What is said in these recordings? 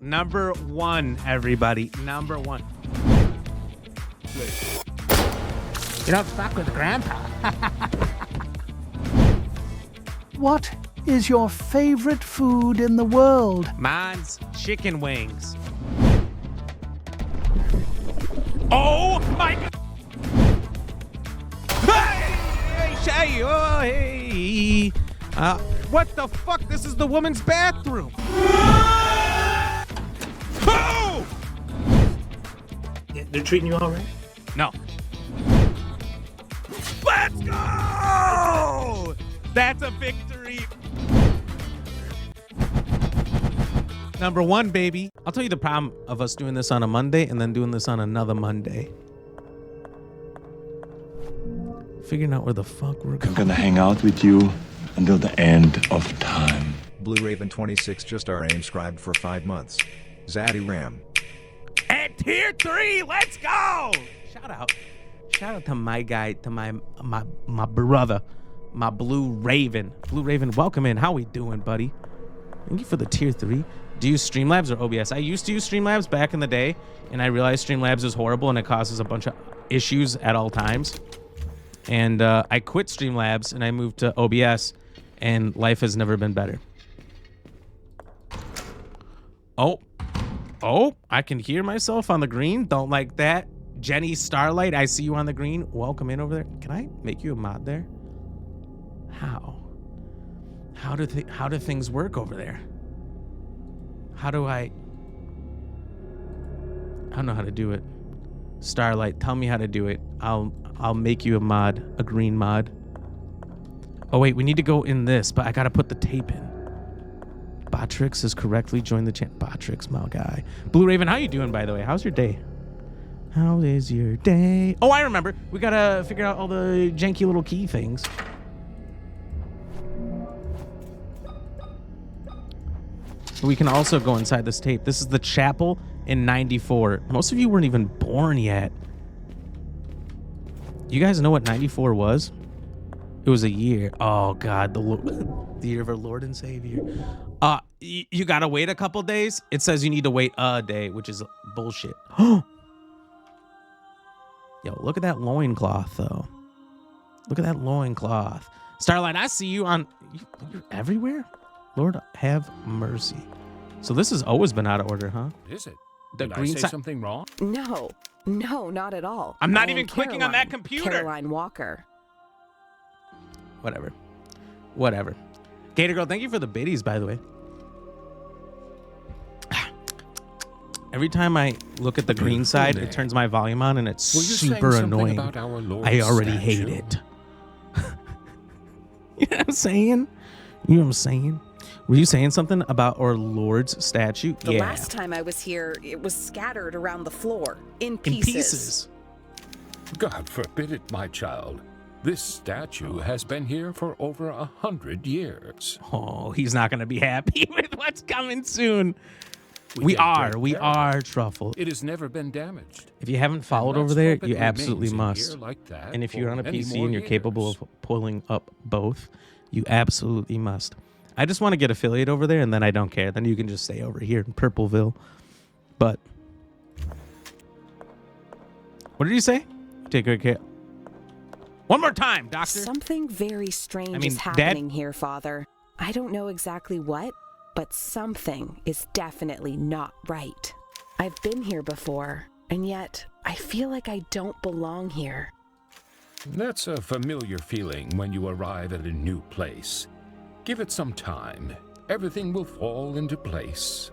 Number one, everybody. Number one. You don't fuck with Grandpa. What is your favorite food in the world? Mine's chicken wings. Oh my God. Hey, oh, hey. What the fuck? This is the woman's bathroom. Oh! They're treating you all right? No. Let's go! That's a victory. Number one, baby. I'll tell you the problem of us doing this on a Monday and then doing this on another Monday. Figuring out where the fuck we're going. I'm gonna hang out with you until the end of time. Blue Raven 26 just our aim scribed for 5 months. Zaddy Ram. At tier 3, let's go! Shout out to my guy, to my brother, my Blue Raven. Blue Raven, welcome in. How we doing, buddy? Thank you for the tier 3. Do you use Streamlabs or OBS? I used to use Streamlabs back in the day, and I realized Streamlabs is horrible and it causes a bunch of issues at all times. And I quit Streamlabs and I moved to OBS, and life has never been better. Oh, I can hear myself on the green. Don't like that. Jenny Starlight, I see you on the green. Welcome in over there. Can I make you a mod there? How? How do things work over there? How do I don't know how to do it. Starlight, tell me how to do it. I'll make you a mod, a green mod. Oh wait, we need to go in this, but I gotta put the tape in. Botrix has correctly joined the channel. Botrix, my guy. Blue Raven, how you doing, by the way? How's your day? How is your day? Oh, I remember. We gotta figure out all the janky little key things. We can also go inside this tape. This is the chapel in 94. Most of you weren't even born yet. You guys know what 94 was? It was a year. Oh God, the year of our Lord and Savior. You gotta wait a couple days. It says you need to wait a day, which is bullshit. Yo, look at that loincloth though. Look at that loincloth. Starlight, I see you on. You're everywhere. Lord have mercy. So this has always been out of order, huh? Is it? The Did green I say something wrong? No, not at all. I'm not I even am clicking on that computer. Caroline Walker. Whatever. Gator Girl, thank you for the biddies, by the way. Every time I look at the green side, it turns my volume on and it's super annoying. I already hate it. You know what I'm saying? You know what I'm saying? Were you saying something about our Lord's statue? The last time I was here, it was scattered around the floor in pieces. God forbid it, my child. This statue has been here for over 100 years. Oh, he's not going to be happy with what's coming soon. We are, Truffle. It has never been damaged. If you haven't followed over there, you absolutely must. And if you're on a PC and you're capable of pulling up both, you absolutely must. I just want to get affiliate over there, and then I don't care. Then you can just stay over here in Purpleville. But what did you say? Take good care. One more time, Doctor. Something very strange is happening here, Father. I don't know exactly what, but something is definitely not right. I've been here before, and yet I feel like I don't belong here. That's a familiar feeling when you arrive at a new place. Give it some time. Everything will fall into place.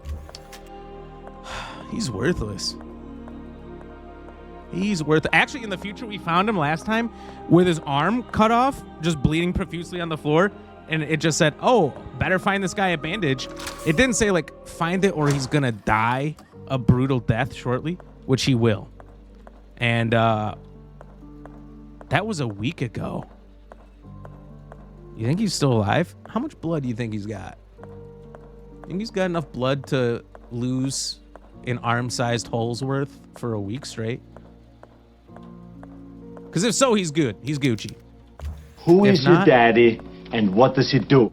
He's worthless. Actually, in the future, we found him last time with his arm cut off, just bleeding profusely on the floor. And it just said, oh, better find this guy a bandage. It didn't say, like, find it or he's going to die a brutal death shortly, which he will. And that was a week ago. You think he's still alive? How much blood do you think he's got? You think he's got enough blood to lose an arm-sized hole's worth for a week straight? Because if so, he's good. He's Gucci. Who is your daddy and what does he do?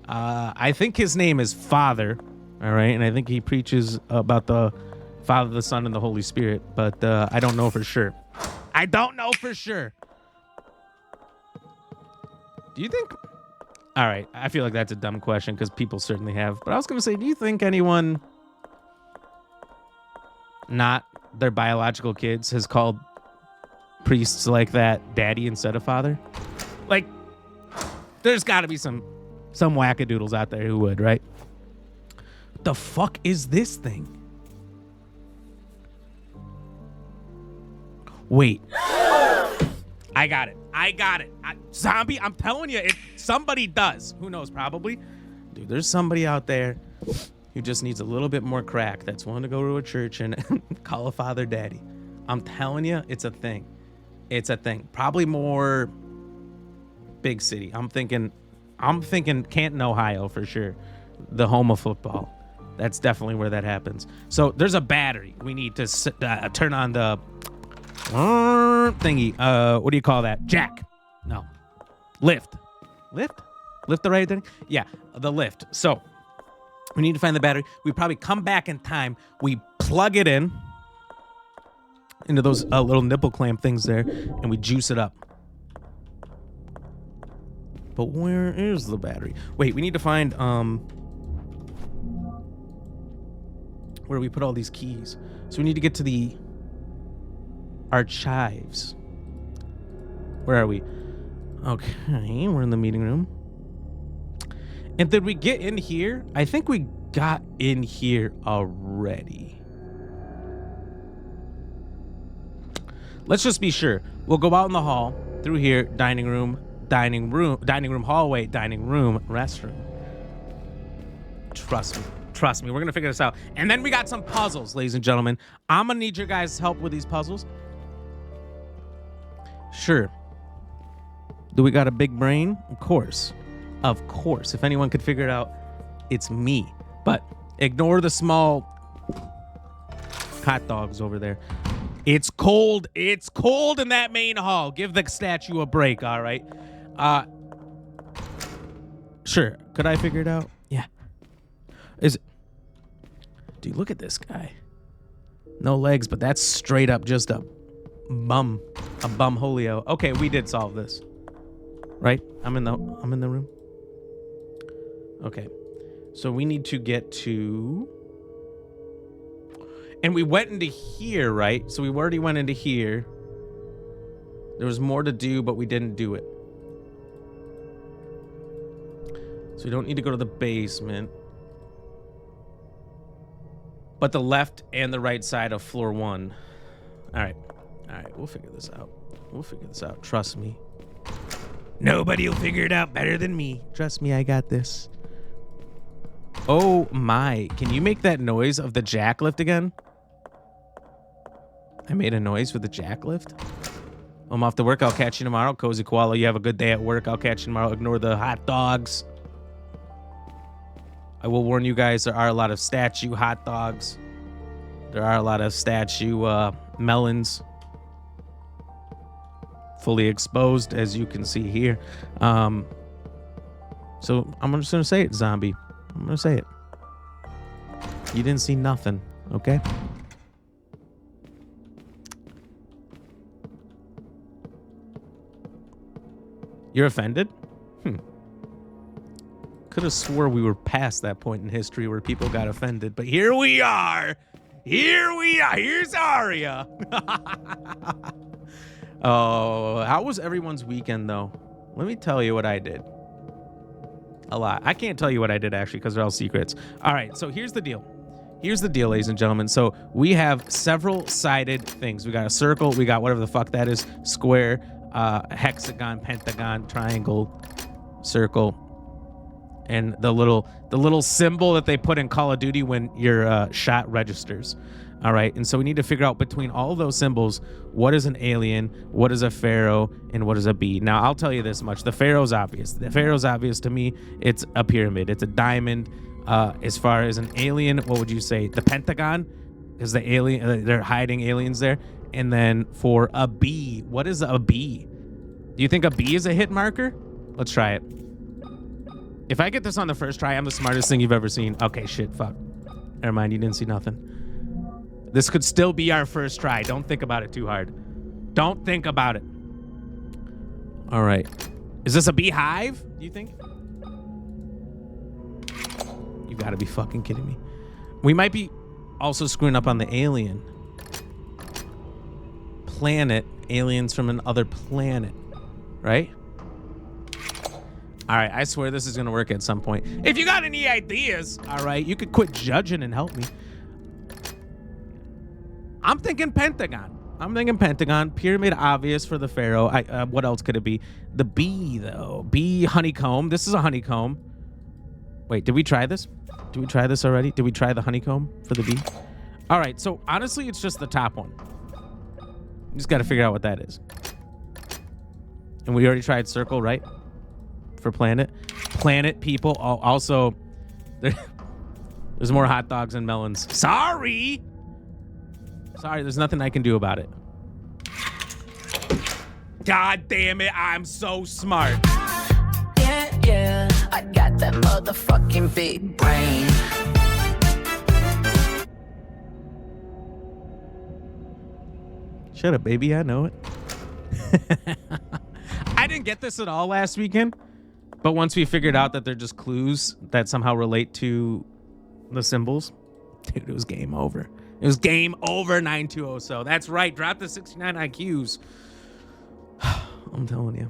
I think his name is Father. All right, and I think he preaches about the Father, the Son, and the Holy Spirit, but I don't know for sure. I don't know for sure. Do you think... All right, I feel like that's a dumb question because people certainly have. But I was going to say, do you think anyone not their biological kids has called priests like that daddy instead of father? Like, there's got to be some wackadoodles out there who would, right? What the fuck is this thing? Wait. I got it. Zombie, I'm telling you, somebody does. Who knows? Probably. Dude, there's somebody out there who just needs a little bit more crack that's willing to go to a church and call a father daddy. I'm telling you, it's a thing. It's a thing. Probably more big city. I'm thinking Canton, Ohio for sure. The home of football. That's definitely where that happens. So there's a battery. We need to turn on the thingy. What do you call that? Jack. No. Lift the right thing? Yeah, the lift. So we need to find the battery. We probably come back in time. We plug it into those little nipple clamp things there, and we juice it up. But where is the battery? Wait, we need to find where do we put all these keys? So we need to get to the archives. Where are we? Okay, we're in the meeting room. And did we get in here? I think we got in here already. Let's just be sure. We'll go out in the hall, through here, dining room, hallway, dining room, restroom. Trust me, we're gonna figure this out. And then we got some puzzles, ladies and gentlemen. I'm gonna need your guys' help with these puzzles. Sure. Do we got a big brain? Of course. If anyone could figure it out, it's me. But ignore the small hot dogs over there. It's cold. It's cold in that main hall. Give the statue a break, all right? Sure. Could I figure it out? Yeah. Dude, look at this guy. No legs, but that's straight up just a bum Julio. Okay, we did solve this. Right? I'm in the room. Okay. So we need to get to... And we went into here, right? So we already went into here. There was more to do, but we didn't do it. So we don't need to go to the basement. But the left and the right side of floor 1. All right. We'll figure this out. Trust me. Nobody will figure it out better than me. Trust me, I got this. Oh my. Can you make that noise of the jack lift again? I made a noise with the jack lift. I'm off to work. I'll catch you tomorrow. Cozy Koala, you have a good day at work. I'll catch you tomorrow. Ignore the hot dogs. I will warn you guys, there are a lot of statue hot dogs. There are a lot of statue melons. Fully exposed, as you can see here. So I'm just going to say it, zombie. I'm going to say it. You didn't see nothing, okay? You're offended? Could have swore we were past that point in history where people got offended, but here we are. Here's Aria. Oh, how was everyone's weekend, though? Let me tell you what I did. A lot. I can't tell you what I did, actually, because they're all secrets. All right, so here's the deal. Ladies and gentlemen. So we have several-sided things. We got a circle. We got whatever the fuck that is. Square, hexagon, pentagon, triangle, circle. And the little symbol that they put in Call of Duty when your shot registers. All right. And so we need to figure out between all of those symbols, what is an alien, what is a pharaoh, and what is a bee. Now, I'll tell you this much. The pharaoh's obvious. To me. It's a pyramid. It's a diamond. As far as an alien, what would you say? The Pentagon? Is the alien? They're hiding aliens there. And then for a bee, what is a bee? Do you think a bee is a hit marker? Let's try it. If I get this on the first try, I'm the smartest thing you've ever seen. Okay, shit, fuck. Never mind, you didn't see nothing. This could still be our first try. Don't think about it too hard. Don't think about it. All right. Is this a beehive, do you think? You gotta be fucking kidding me. We might be also screwing up on the alien planet. Aliens from another planet, right? All right, I swear this is gonna work at some point. If you got any ideas, all right, you could quit judging and help me. I'm thinking Pentagon. Pyramid obvious for the pharaoh. What else could it be? The bee, though. Bee honeycomb. This is a honeycomb. Wait, did we try this? Did we try this already? Did we try the honeycomb for the bee? All right, so honestly, it's just the top one. You just got to figure out what that is. And we already tried circle, right? For planet. Planet people. Also, there's more hot dogs and melons. Sorry, there's nothing I can do about it. God damn it, I'm so smart. Yeah, I got that motherfucking big brain. Shut up, baby, I know it. I didn't get this at all last weekend, but once we figured out that they're just clues that somehow relate to the symbols, dude, it was game over. It was game over, 920. So that's right. Drop the 69 IQs. I'm telling you.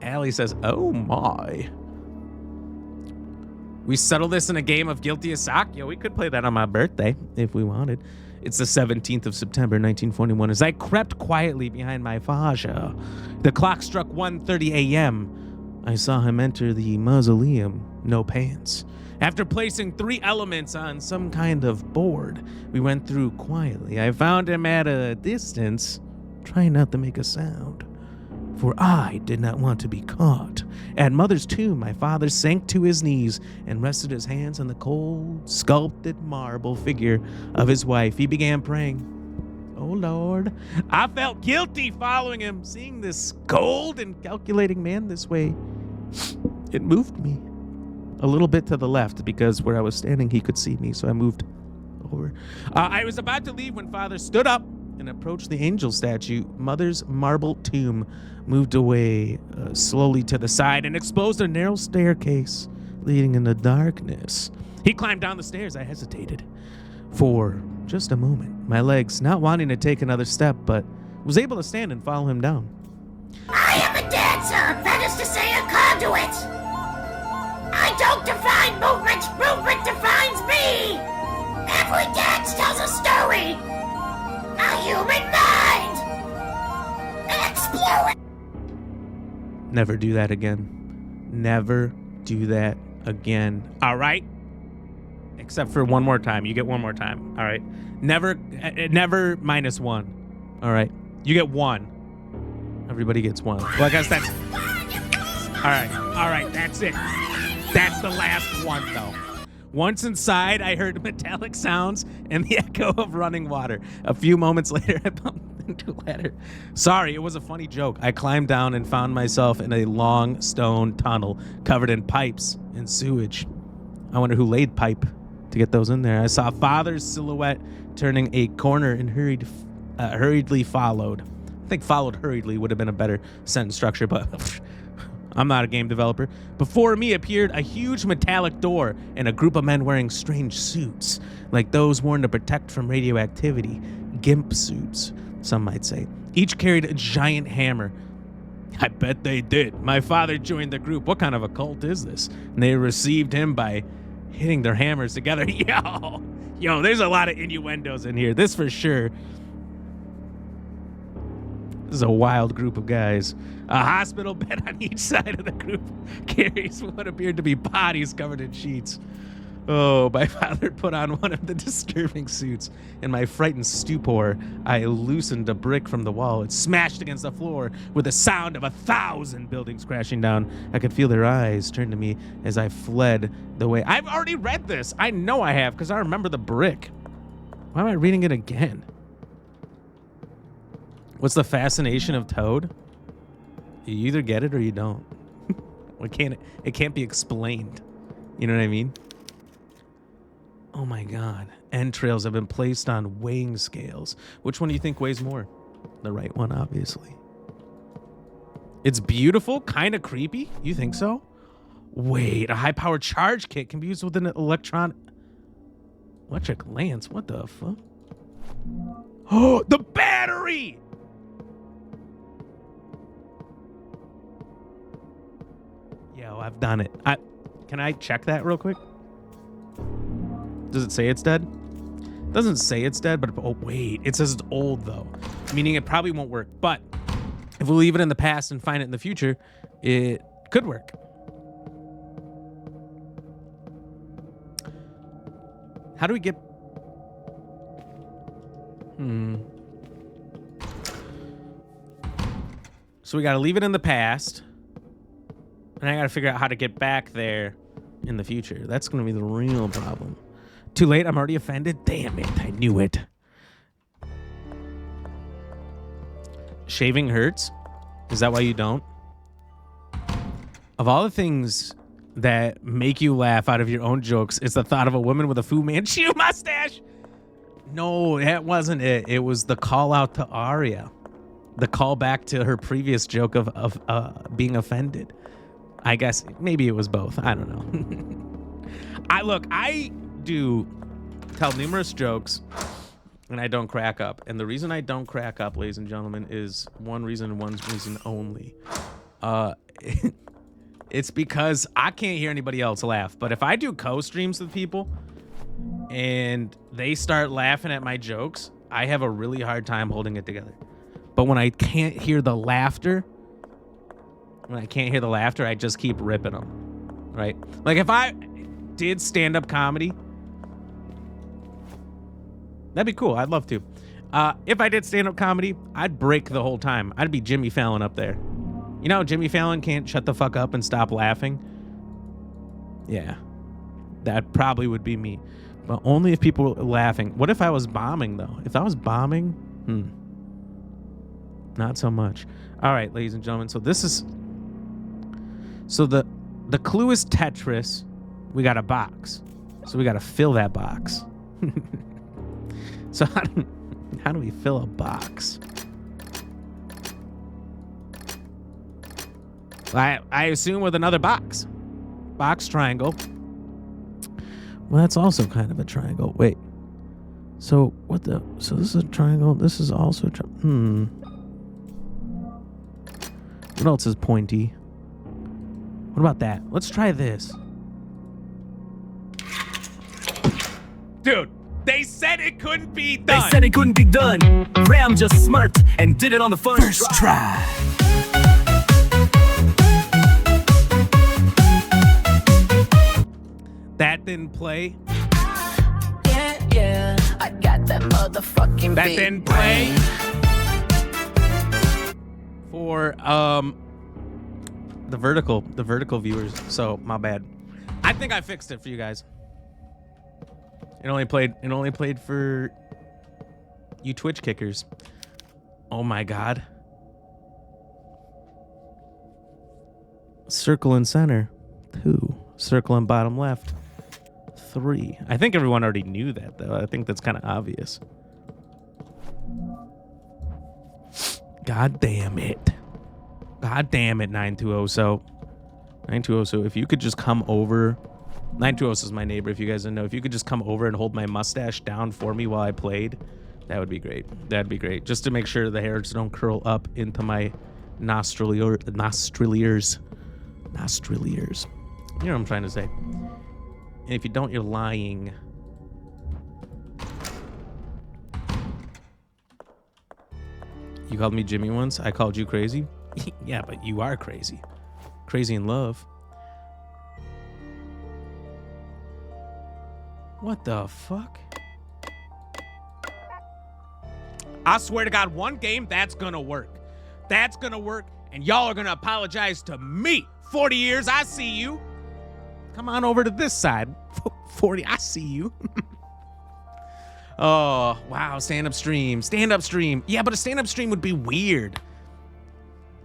Allie says, oh my. We settle this in a game of Guilty as Sock. Yo, we could play that on my birthday if we wanted. It's the 17th of September, 1941. As I crept quietly behind my fascia, the clock struck 1:30 a.m. I saw him enter the mausoleum, no pants. After placing 3 elements on some kind of board, we went through quietly. I found him at a distance, trying not to make a sound, for I did not want to be caught. At Mother's tomb, my father sank to his knees and rested his hands on the cold, sculpted marble figure of his wife. He began praying. Oh, Lord. I felt guilty following him, seeing this cold and calculating man this way. It moved me. A little bit to the left, because where I was standing, he could see me, so I moved over. I was about to leave when Father stood up and approached the angel statue. Mother's marble tomb moved away slowly to the side and exposed a narrow staircase leading into darkness. He climbed down the stairs. I hesitated for just a moment, my legs not wanting to take another step, but was able to stand and follow him down. I am a dancer, that is to say a conduit. I don't define movement, movement defines me! Every dance tells a story! A human mind! Explode! Never do that again. Never do that again. All right? Except for one more time. You get one more time. All right? Never -1. All right? You get 1. Everybody gets 1. Well, I guess that's... All right, that's it. That's the last one, though. Once inside, I heard metallic sounds and the echo of running water. A few moments later, I bumped into a ladder. Sorry, it was a funny joke. I climbed down and found myself in a long stone tunnel covered in pipes and sewage. I wonder who laid pipe to get those in there. I saw Father's silhouette turning a corner and hurriedly followed. I think followed hurriedly would have been a better sentence structure, but... I'm not a game developer. Before me appeared a huge metallic door and a group of men wearing strange suits, like those worn to protect from radioactivity. Gimp suits, some might say. Each carried a giant hammer. I bet they did. My father joined the group. What kind of a cult is this? And they received him by hitting their hammers together. Yo, there's a lot of innuendos in here. This for sure. This is a wild group of guys. A hospital bed on each side of the group carries what appeared to be bodies covered in sheets. Oh, my father put on one of the disturbing suits. In my frightened stupor, I loosened a brick from the wall. It smashed against the floor with the sound of 1,000 buildings crashing down. I could feel their eyes turn to me as I fled the way. I've already read this. I know I have, because I remember the brick. Why am I reading it again? What's the fascination of Toad? You either get it or you don't. It can't be explained. You know what I mean? Oh my God. Entrails have been placed on weighing scales. Which one do you think weighs more? The right one, obviously. It's beautiful, kind of creepy. You think so? Wait, a high-powered charge kit can be used with an electric lance. What the fuck? Oh, the battery! Yo, I've done it. Can I check that real quick? Does it say it's dead? It doesn't say it's dead, but oh wait, it says it's old though, meaning it probably won't work. But if we leave it in the past and find it in the future, it could work. How do we get... So we got to leave it in the past. And I got to figure out how to get back there in the future. That's going to be the real problem. Too late? I'm already offended? Damn it. I knew it. Shaving hurts? Is that why you don't? Of all the things that make you laugh out of your own jokes, it's the thought of a woman with a Fu Manchu mustache. No, that wasn't it. It was the call out to Arya. The call back to her previous joke of being offended. I guess maybe it was both. I don't know. I do tell numerous jokes and I don't crack up. And the reason I don't crack up, ladies and gentlemen, is one reason and one reason only. It's because I can't hear anybody else laugh. But if I do co-streams with people and they start laughing at my jokes, I have a really hard time holding it together. But when I can't hear the laughter, I just keep ripping them, right? Like if I did stand-up comedy, that'd be cool. I'd love to. If I did stand-up comedy, I'd break the whole time. I'd be Jimmy Fallon up there. You know, Jimmy Fallon can't shut the fuck up and stop laughing. Yeah, that probably would be me. But only if people were laughing. What if I was bombing, though? If I was bombing, not so much. All right, ladies and gentlemen. So this is... So the clue is Tetris. We got a box. So we got to fill that box. So how do we fill a box? I assume with another box. Box triangle. Well, that's also kind of a triangle. Wait. So so this is a triangle. This is also a What else is pointy? What about that? Let's try this. Dude, they said it couldn't be done. They said it couldn't be done. Ram just smirked and did it on the first try. That didn't play. Yeah, I got that motherfucking That big didn't play. brain. For the vertical viewers. So my bad. I think I fixed it for you guys. It only played for you Twitch kickers. Oh my god. Circle in center. 2. Circle in bottom left. 3. I think everyone already knew that though. I think that's kind of obvious. God damn it. God damn it, 920. 920, if you could just come over. 920 is my neighbor, if you guys didn't know. If you could just come over and hold my mustache down for me while I played, that would be great. That'd be great. Just to make sure the hairs don't curl up into my nostriliers. Nostriliers. You know what I'm trying to say. And if you don't, you're lying. You called me Jimmy once. I called you crazy. Yeah, but you are crazy. Crazy in love. What the fuck? I swear to God, one game, that's gonna work. That's gonna work, and y'all are gonna apologize to me. 40 years, I see you. Come on over to this side. 40, I see you. Oh, wow, stand-up stream. Stand-up stream. Yeah, but a stand-up stream would be weird.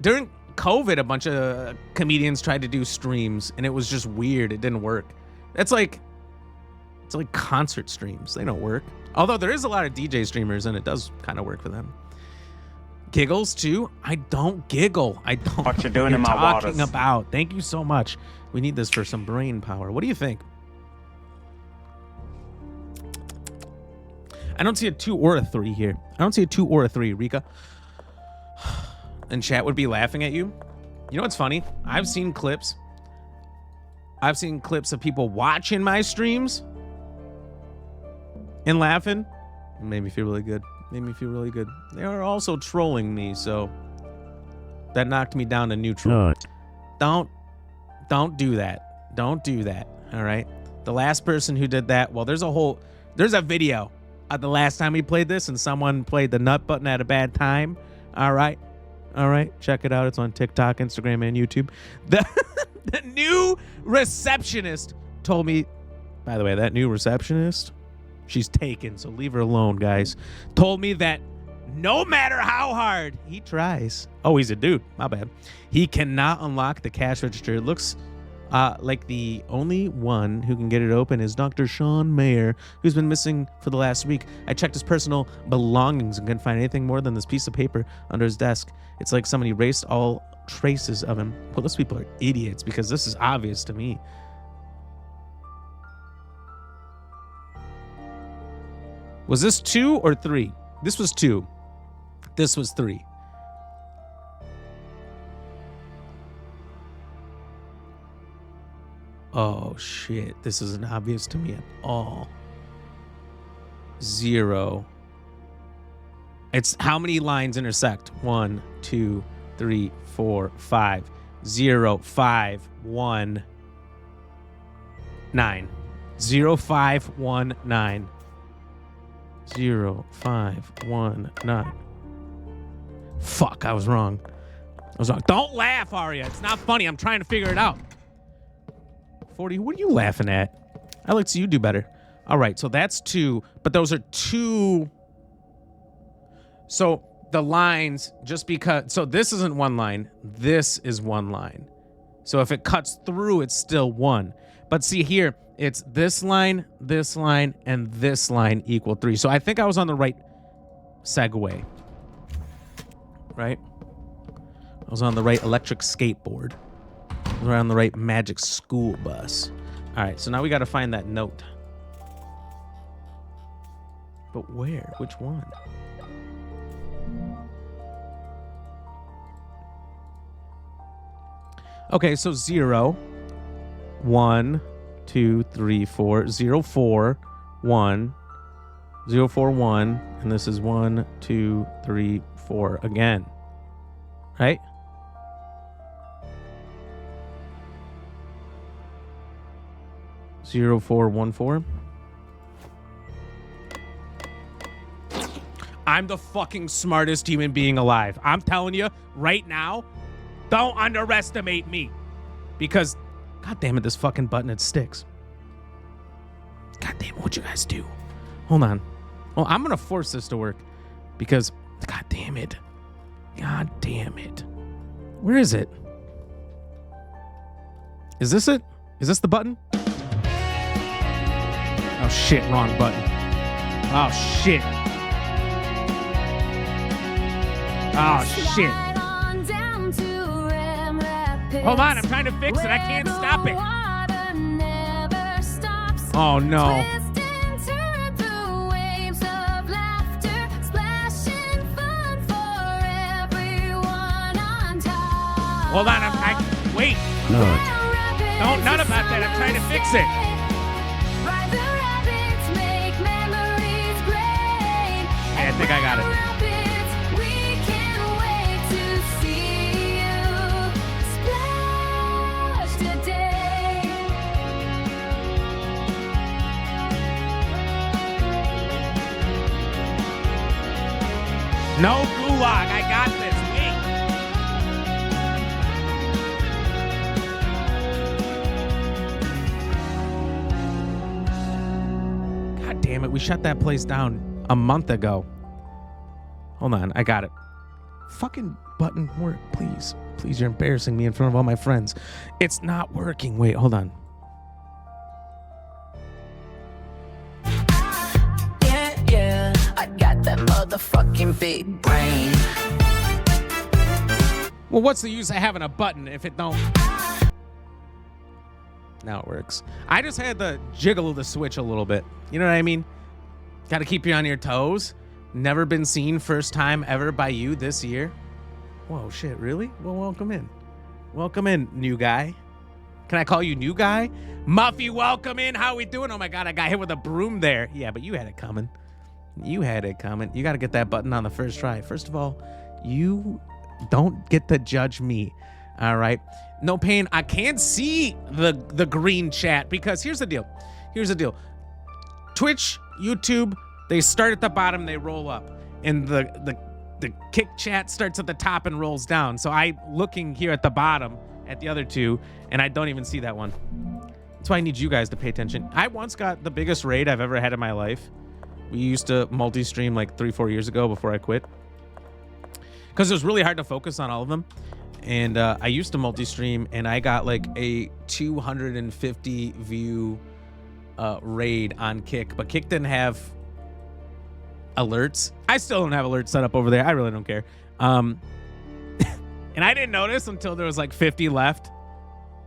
During COVID, a bunch of comedians tried to do streams, and it was just weird. It didn't work. It's like It's like concert streams. They don't work. Although there is a lot of DJ streamers, and it does kind of work for them. Giggles too? I don't giggle. I don't. What you doing in my talking waters? about? Thank you so much. We need this for some brain power. What do you think? I don't see a 2 or a 3 here. I don't see a 2 or a 3, Rika. And chat would be laughing at you. You know what's funny? I've seen clips of people watching my streams and laughing. It made me feel really good. They are also trolling me, so that knocked me down to neutral. Don't do that. Don't do that. All right. The last person who did that, well, there's a video of the last time we played this, and someone played the nut button at a bad time. All right. Check it out. It's on TikTok, Instagram, and YouTube. The new receptionist told me, by the way, that new receptionist, she's taken, so leave her alone, guys. Told me that no matter how hard he tries, oh, he's a dude, my bad, he cannot unlock the cash register. It looks like the only one who can get it open is Dr. Sean Mayer, who's been missing for the last week. I checked his personal belongings and couldn't find anything more than this piece of paper under his desk. It's like somebody erased all traces of him. Well, those people are idiots, because this is obvious to me. Was this 2 or 3? This was 2. This was 3. Oh, shit. This isn't obvious to me at all. 0. It's how many lines intersect? 1, 2, 3, 4, 5. 0, 5, 1, 9. 0, 5, 1, 9. 0, 5, 1, 9. Fuck, I was wrong. Don't laugh, Arya. It's not funny. I'm trying to figure it out. 40, what are you laughing at? I like to see you do better. All right, so that's 2, but those are 2. So the lines, just because, so this isn't one line, this is one line. So if it cuts through, it's still 1. But see here, it's this line, and this line equal 3. So I think I was on the right segue, right? I was on the right electric skateboard. We're on the right magic school bus. All right, so now we got to find that note. But where? Which one? Okay, so 0, 1, 2, 3, 4, 0, 4, 1, 0, 4, 1, and this is 1, 2, 3, 4 again, right? Zero, 4, 1, 4. I'm the fucking smartest human being alive. I'm telling you right now, don't underestimate me. Because, god damn it, this fucking button, it sticks. God damn it, what'd you guys do? Hold on. Well, I'm gonna force this to work. Because, god damn it. God damn it. Where is it? Is this it? Is this the button? Oh shit, wrong button. Oh shit. Oh shit. Hold on, I'm trying to fix it. I can't stop it. Oh no. Hold on, wait. Don't none about that. I'm trying to fix it. I think I got it. No gulag, I got this. Wait. God damn it, we shut that place down a month ago. Hold on, I got it. Fucking button work, please. Please, you're embarrassing me in front of all my friends. It's not working. Wait, hold on. fucking big brain. Well, what's the use of having a button if it don't? Now it works. I just had to jiggle the switch a little bit. You know what I mean? Got to keep you on your toes. Never been seen, first time ever by you this year. Whoa, shit, really? Well, welcome in. Welcome in, new guy. Can I call you new guy? Muffy, welcome in. How we doing? Oh my God, I got hit with a broom there. Yeah, but you had it coming. You had it coming. You got to get that button on the first try. First of all, you don't get to judge me. All right. No pain. I can't see the green chat because here's the deal. Here's the deal. Twitch, YouTube, they start at the bottom, they roll up. And the kick chat starts at the top and rolls down. So I looking here at the bottom at the other two, and I don't even see that one. That's why I need you guys to pay attention. I once got the biggest raid I've ever had in my life. We used to multi-stream like 3-4 years ago before I quit. Because it was really hard to focus on all of them. And I used to multi-stream, and I got like a 250 view raid on Kick. But Kick didn't have alerts. I still don't have alerts set up over there. I really don't care. And I didn't notice until there was like 50 left.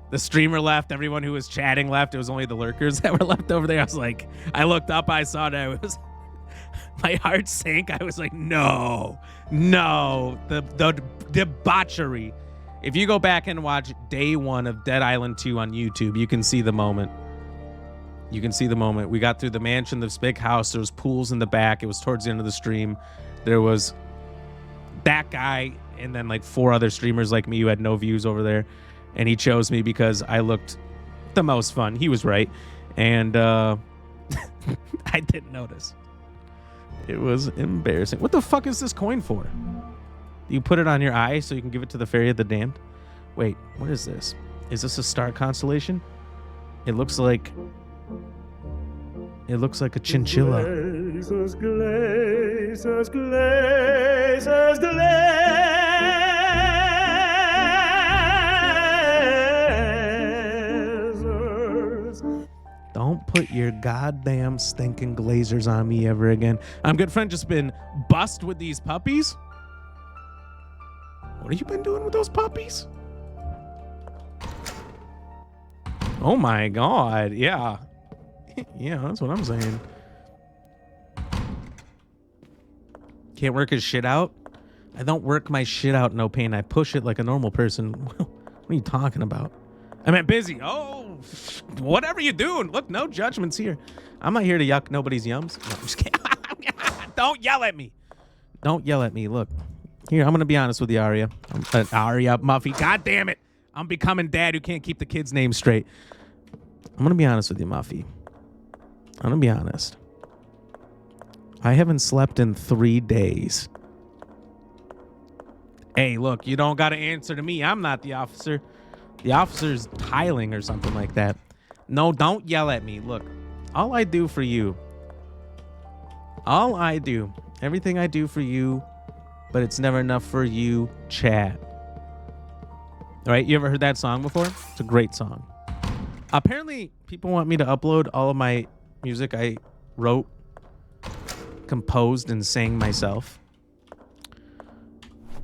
The streamer left. Everyone who was chatting left. It was only the lurkers that were left over there. I was like, I looked up. I saw that it was... My heart sank. I was like, no. The debauchery. If you go back and watch day 1 of Dead Island 2 on YouTube, you can see the moment. You can see the moment. We got through the mansion, this big house. There was pools in the back. It was towards the end of the stream. There was that guy and then like 4 other streamers like me who had no views over there. And he chose me because I looked the most fun. He was right. And I didn't notice. It was embarrassing. What the fuck is this coin for? You put it on your eye so you can give it to the Fairy of the Damned? Wait, what is this? Is this a star constellation? It looks like a chinchilla. Glazers, glazers, glazers, glazers. Don't put your goddamn stinking glazers on me ever again. I'm good friend just been bust with these puppies. What have you been doing with those puppies? Oh my God, yeah. Yeah, that's what I'm saying. Can't work his shit out? I don't work my shit out, no pain. I push it like a normal person. What are you talking about? I meant busy. Oh, whatever you're doing. Look, no judgments here. I'm not here to yuck nobody's yums. No, I'm just kidding. Don't yell at me. Don't yell at me. Look, here, I'm going to be honest with you, Aria. Aria, Muffy. God damn it. I'm becoming dad who can't keep the kid's name straight. I'm going to be honest with you, Muffy. I'm going to be honest. I haven't slept in 3 days. Hey, look, you don't got to answer to me. I'm not the officer. The officer's tiling or something like that. No, don't yell at me. Look, all I do for you, everything I do for you, but it's never enough for you, chat. All right, you ever heard that song before? It's a great song. Apparently, people want me to upload all of my music I wrote, composed, and sang myself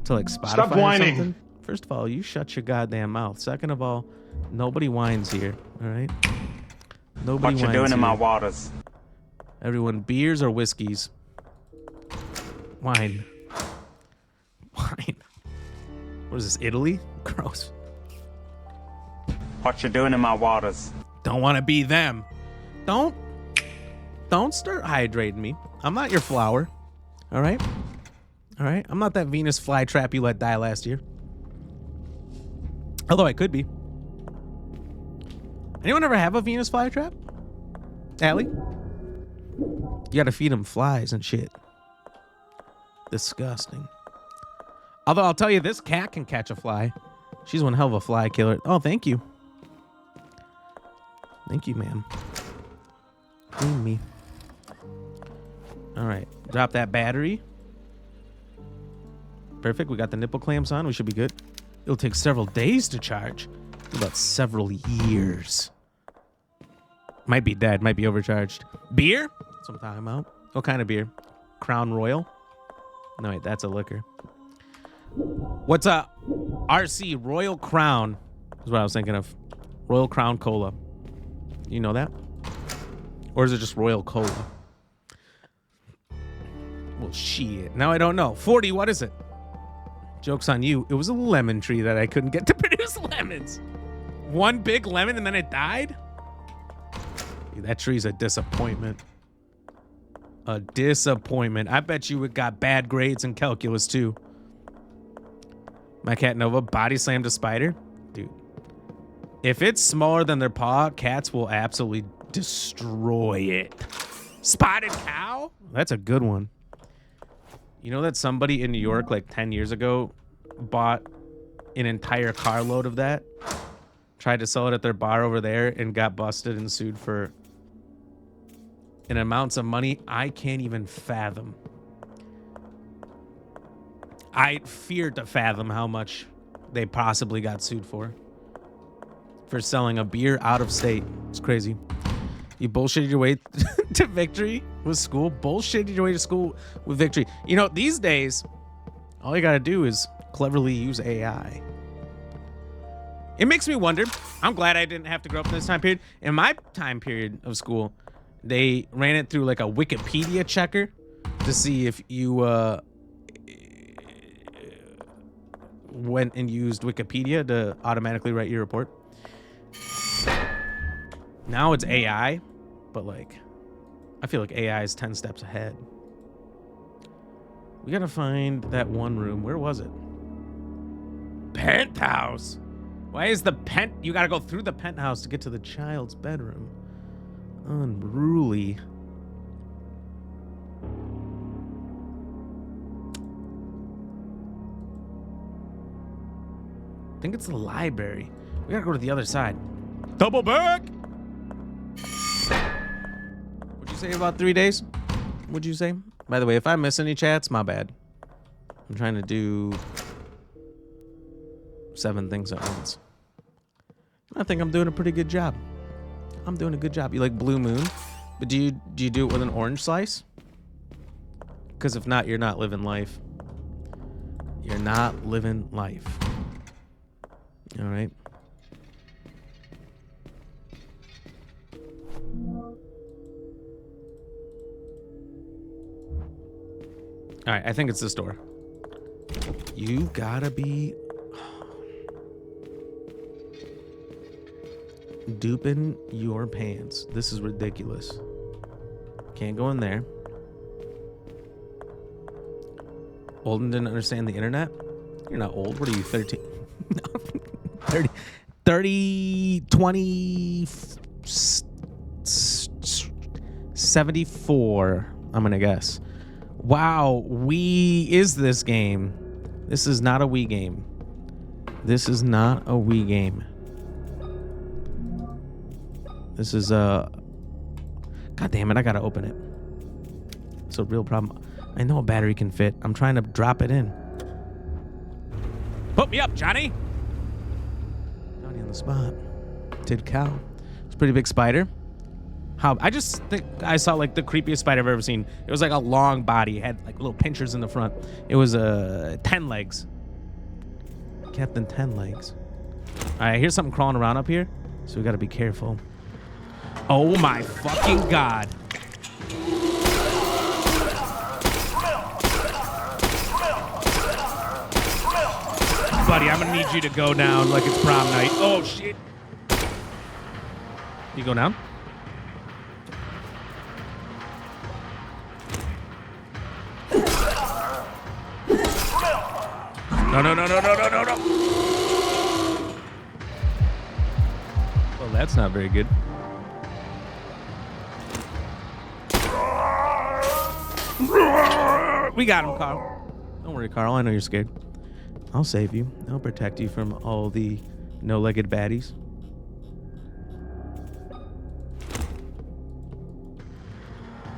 to like Spotify. Stop whining. Or something. First of all, you shut your goddamn mouth. Second of all, nobody whines here. All right. Nobody whines. What you doing here. in my waters? Everyone, beers or whiskeys? Wine. Wine. What is this? Italy? Gross. What you doing in my waters? Don't want to be them. Don't start hydrating me. I'm not your flower. All right? All right? I'm not that Venus flytrap you let die last year. Although I could be. Anyone ever have a Venus flytrap? Allie? You gotta feed them flies and shit. Disgusting. Although I'll tell you, this cat can catch a fly. She's one hell of a fly killer. Oh, thank you. Thank you, ma'am. Clean me. All right. Drop that battery. Perfect. We got the nipple clamps on. We should be good. It'll take several days to charge. About several years. Might be dead. Might be overcharged. Beer? That's what I'm talking about. What kind of beer? Crown Royal? No, wait, that's a liquor. What's up? RC Royal Crown is what I was thinking of. Royal Crown Cola. You know that? Or is it just Royal Cola? Well, shit. Now I don't know. 40, what is it? Joke's on you. It was a lemon tree that I couldn't get to produce lemons. One big lemon and then it died? Dude, that tree's a disappointment. A disappointment. I bet you it got bad grades in calculus too. My cat Nova body slammed a spider. Dude. If it's smaller than their paw, cats will absolutely destroy it. Spotted cow? That's a good one. You know that somebody in New York like 10 years ago bought an entire carload of that? Tried to sell it at their bar over there and got busted and sued for an amounts of money I can't even fathom. I fear to fathom how much they possibly got sued for selling a beer out of state. It's crazy. You bullshitted your way to victory with school. Bullshitted your way to school with victory. You know, these days, all you gotta do is cleverly use AI. It makes me wonder. I'm glad I didn't have to grow up in this time period. In my time period of school, they ran it through like a Wikipedia checker to see if you went and used Wikipedia to automatically write your report. Now it's AI, but like, I feel like AI is 10 steps ahead. We gotta find that one room. Where was it? Penthouse. Why is you gotta go through the penthouse to get to the child's bedroom? Unruly. I think it's the library. We gotta go to the other side. Double back! What'd you say about 3 days? What'd you say? By the way, if I miss any chats, my bad. I'm trying to do 7 things at once. I think I'm doing a pretty good job. I'm doing a good job. You like Blue Moon? But do you do it with an orange slice? Because if not, you're not living life. You're not living life. All right. All right, I think it's this door. You gotta be duping your pants. This is ridiculous. Can't go in there. Old and didn't understand the internet? You're not old. What are you, 13? 30, 20, 74, I'm gonna guess. Wow, Wii is this game. This is not a Wii game. This is not a Wii game. This is a... God damn it, I gotta open it. It's a real problem. I know a battery can fit. I'm trying to drop it in. Put me up, Johnny! Johnny on the spot. Did cow. It's a pretty big spider. How? I just think I saw like the creepiest spider I've ever seen. It was like a long body. It had like little pinchers in the front. It was 10 legs. Captain 10 legs. All right, here's something crawling around up here. So we gotta be careful. Oh my fucking God. Buddy, I'm gonna need you to go down like it's prom night. Oh shit. You go down? No. Well, that's not very good. We got him, Carl. Don't worry, Carl. I know you're scared. I'll save you. I'll protect you from all the no-legged baddies.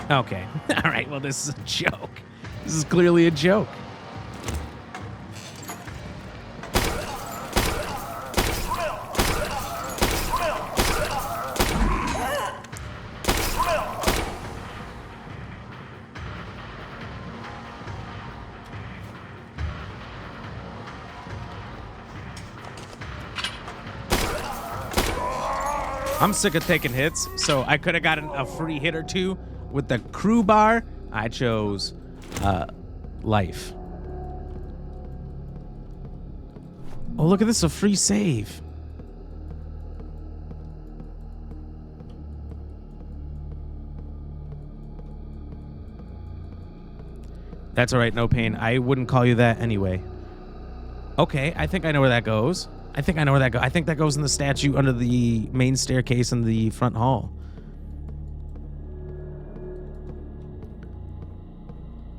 Okay. All right. Well, this is a joke. This is clearly a joke. I'm sick of taking hits, so I could have gotten a free hit or two with the crew bar. I chose life. Oh, look at this, a free save. That's all right, no pain. I wouldn't call you that anyway. Okay, I think I know where that goes. I think that goes in the statue under the main staircase in the front hall.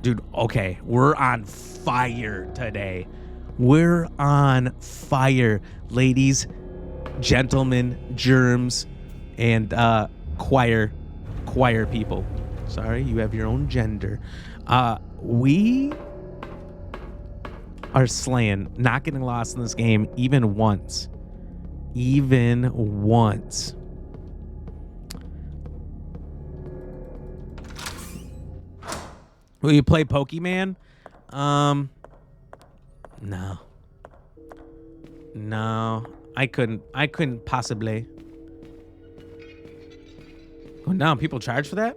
Dude, okay, we're on fire today. We're on fire, ladies, gentlemen, germs, and choir people. Sorry, you have your own gender. We are slaying, not getting lost in this game even once. Even once. Will you play Pokemon? No. No. I couldn't possibly. Going down, people charge for that?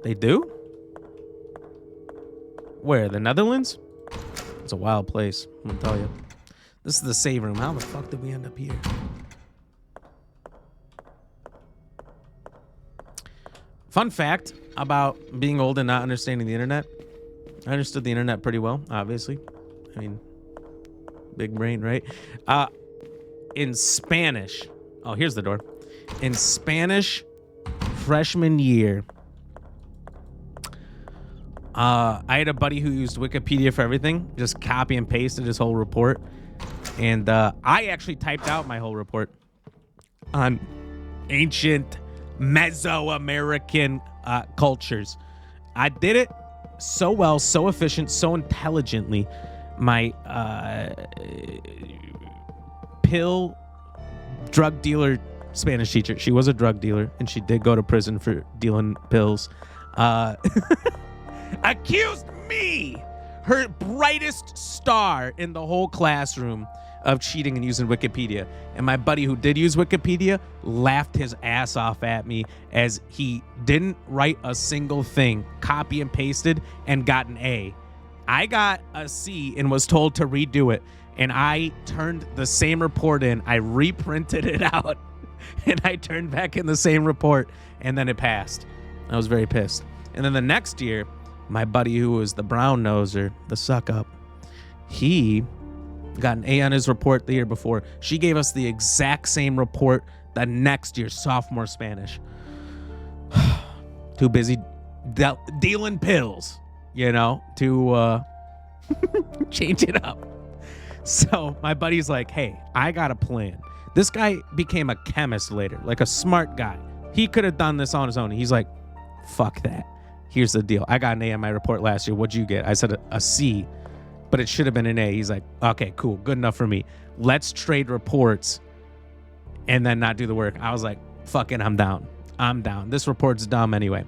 They do? Where? The Netherlands? It's a wild place, I'm gonna tell you. This is the save room. How the fuck did we end up here? Fun fact about being old and not understanding the internet. I understood the internet pretty well, obviously. I mean, big brain, right? In Spanish. Oh, here's the door. In Spanish, freshman year, I had a buddy who used Wikipedia for everything, just copy and pasted his whole report. And I actually typed out my whole report on ancient Mesoamerican cultures. I did it so well, so efficient, so intelligently. My pill drug dealer Spanish teacher, she was a drug dealer, and she did go to prison for dealing pills. Accused me, her brightest star in the whole classroom, of cheating and using Wikipedia. And my buddy who did use Wikipedia laughed his ass off at me as he didn't write a single thing, copy and pasted, and got an A. I got a C and was told to redo it. And I turned the same report in. I reprinted it out and I turned back in the same report, and then it passed. I was very pissed. And then the next year, my buddy who was the brown noser, the suck up, he got an A on his report the year before. She gave us the exact same report the next year, sophomore Spanish. Too busy dealing pills, you know, to change it up. So my buddy's like, hey, I got a plan. This guy became a chemist later, like a smart guy. He could have done this on his own. He's like, fuck that. Here's the deal. I got an A on my report last year. What'd you get? I said a C, but it should have been an A. He's like, okay, cool. Good enough for me. Let's trade reports and then not do the work. I was like, fuck it. I'm down. I'm down. This report's dumb anyway.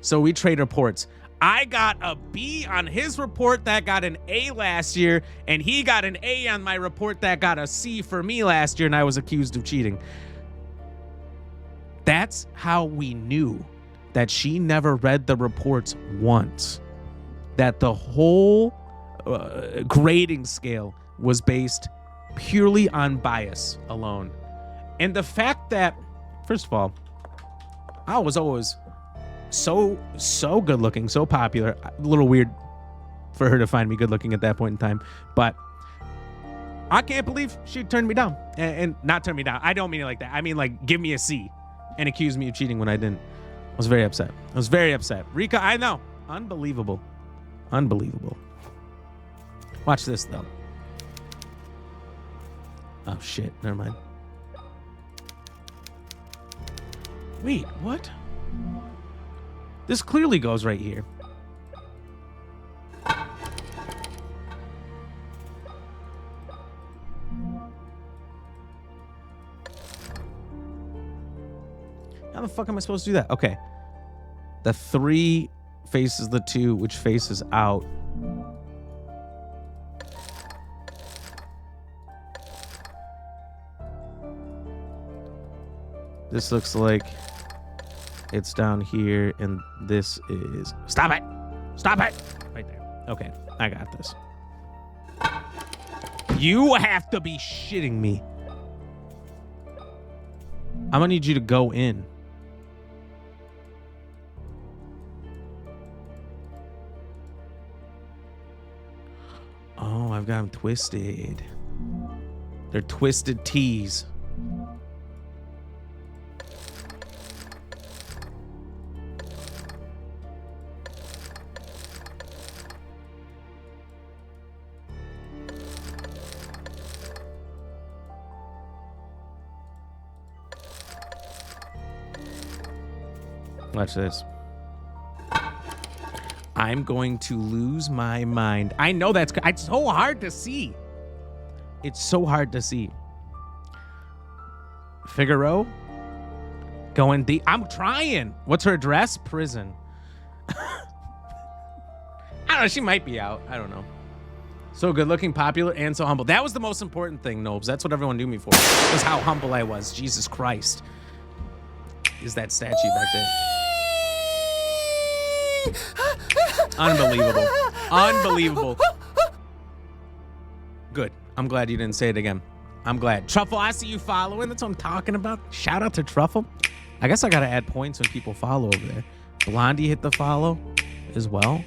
So we trade reports. I got a B on his report that got an A last year, and he got an A on my report that got a C for me last year, and I was accused of cheating. That's how we knew that she never read the reports once. That the whole grading scale was based purely on bias alone. And the fact that, first of all, I was always so good looking, so popular. A little weird for her to find me good looking at that point in time, but I can't believe she turned me down. And not turn me down. I don't mean it like that. I mean like give me a C and accuse me of cheating when I didn't. I was very upset. Rika, I know. Unbelievable. Watch this though. Oh shit, never mind. Wait, what? This clearly goes right here. How the fuck am I supposed to do that? Okay. The 3 faces the 2, which faces out. This looks like it's down here, and this is... Stop it! Stop it! Right there. Okay, I got this. You have to be shitting me. I'm gonna need you to go in. Oh, I've got them twisted. They're twisted T's. Watch this. I'm going to lose my mind. I know it's so hard to see. It's so hard to see. Figaro? Going deep. I'm trying. What's her address? Prison. I don't know. She might be out. I don't know. So good looking, popular, and so humble. That was the most important thing, Nobes. That's what everyone knew me for. Was how humble I was. Jesus Christ. Is that statue back there? Unbelievable. Unbelievable. Good. I'm glad you didn't say it again. I'm glad. Truffle, I see you following. That's what I'm talking about. Shout out to Truffle. I guess I got to add points when people follow over there. Blondie hit the follow as well.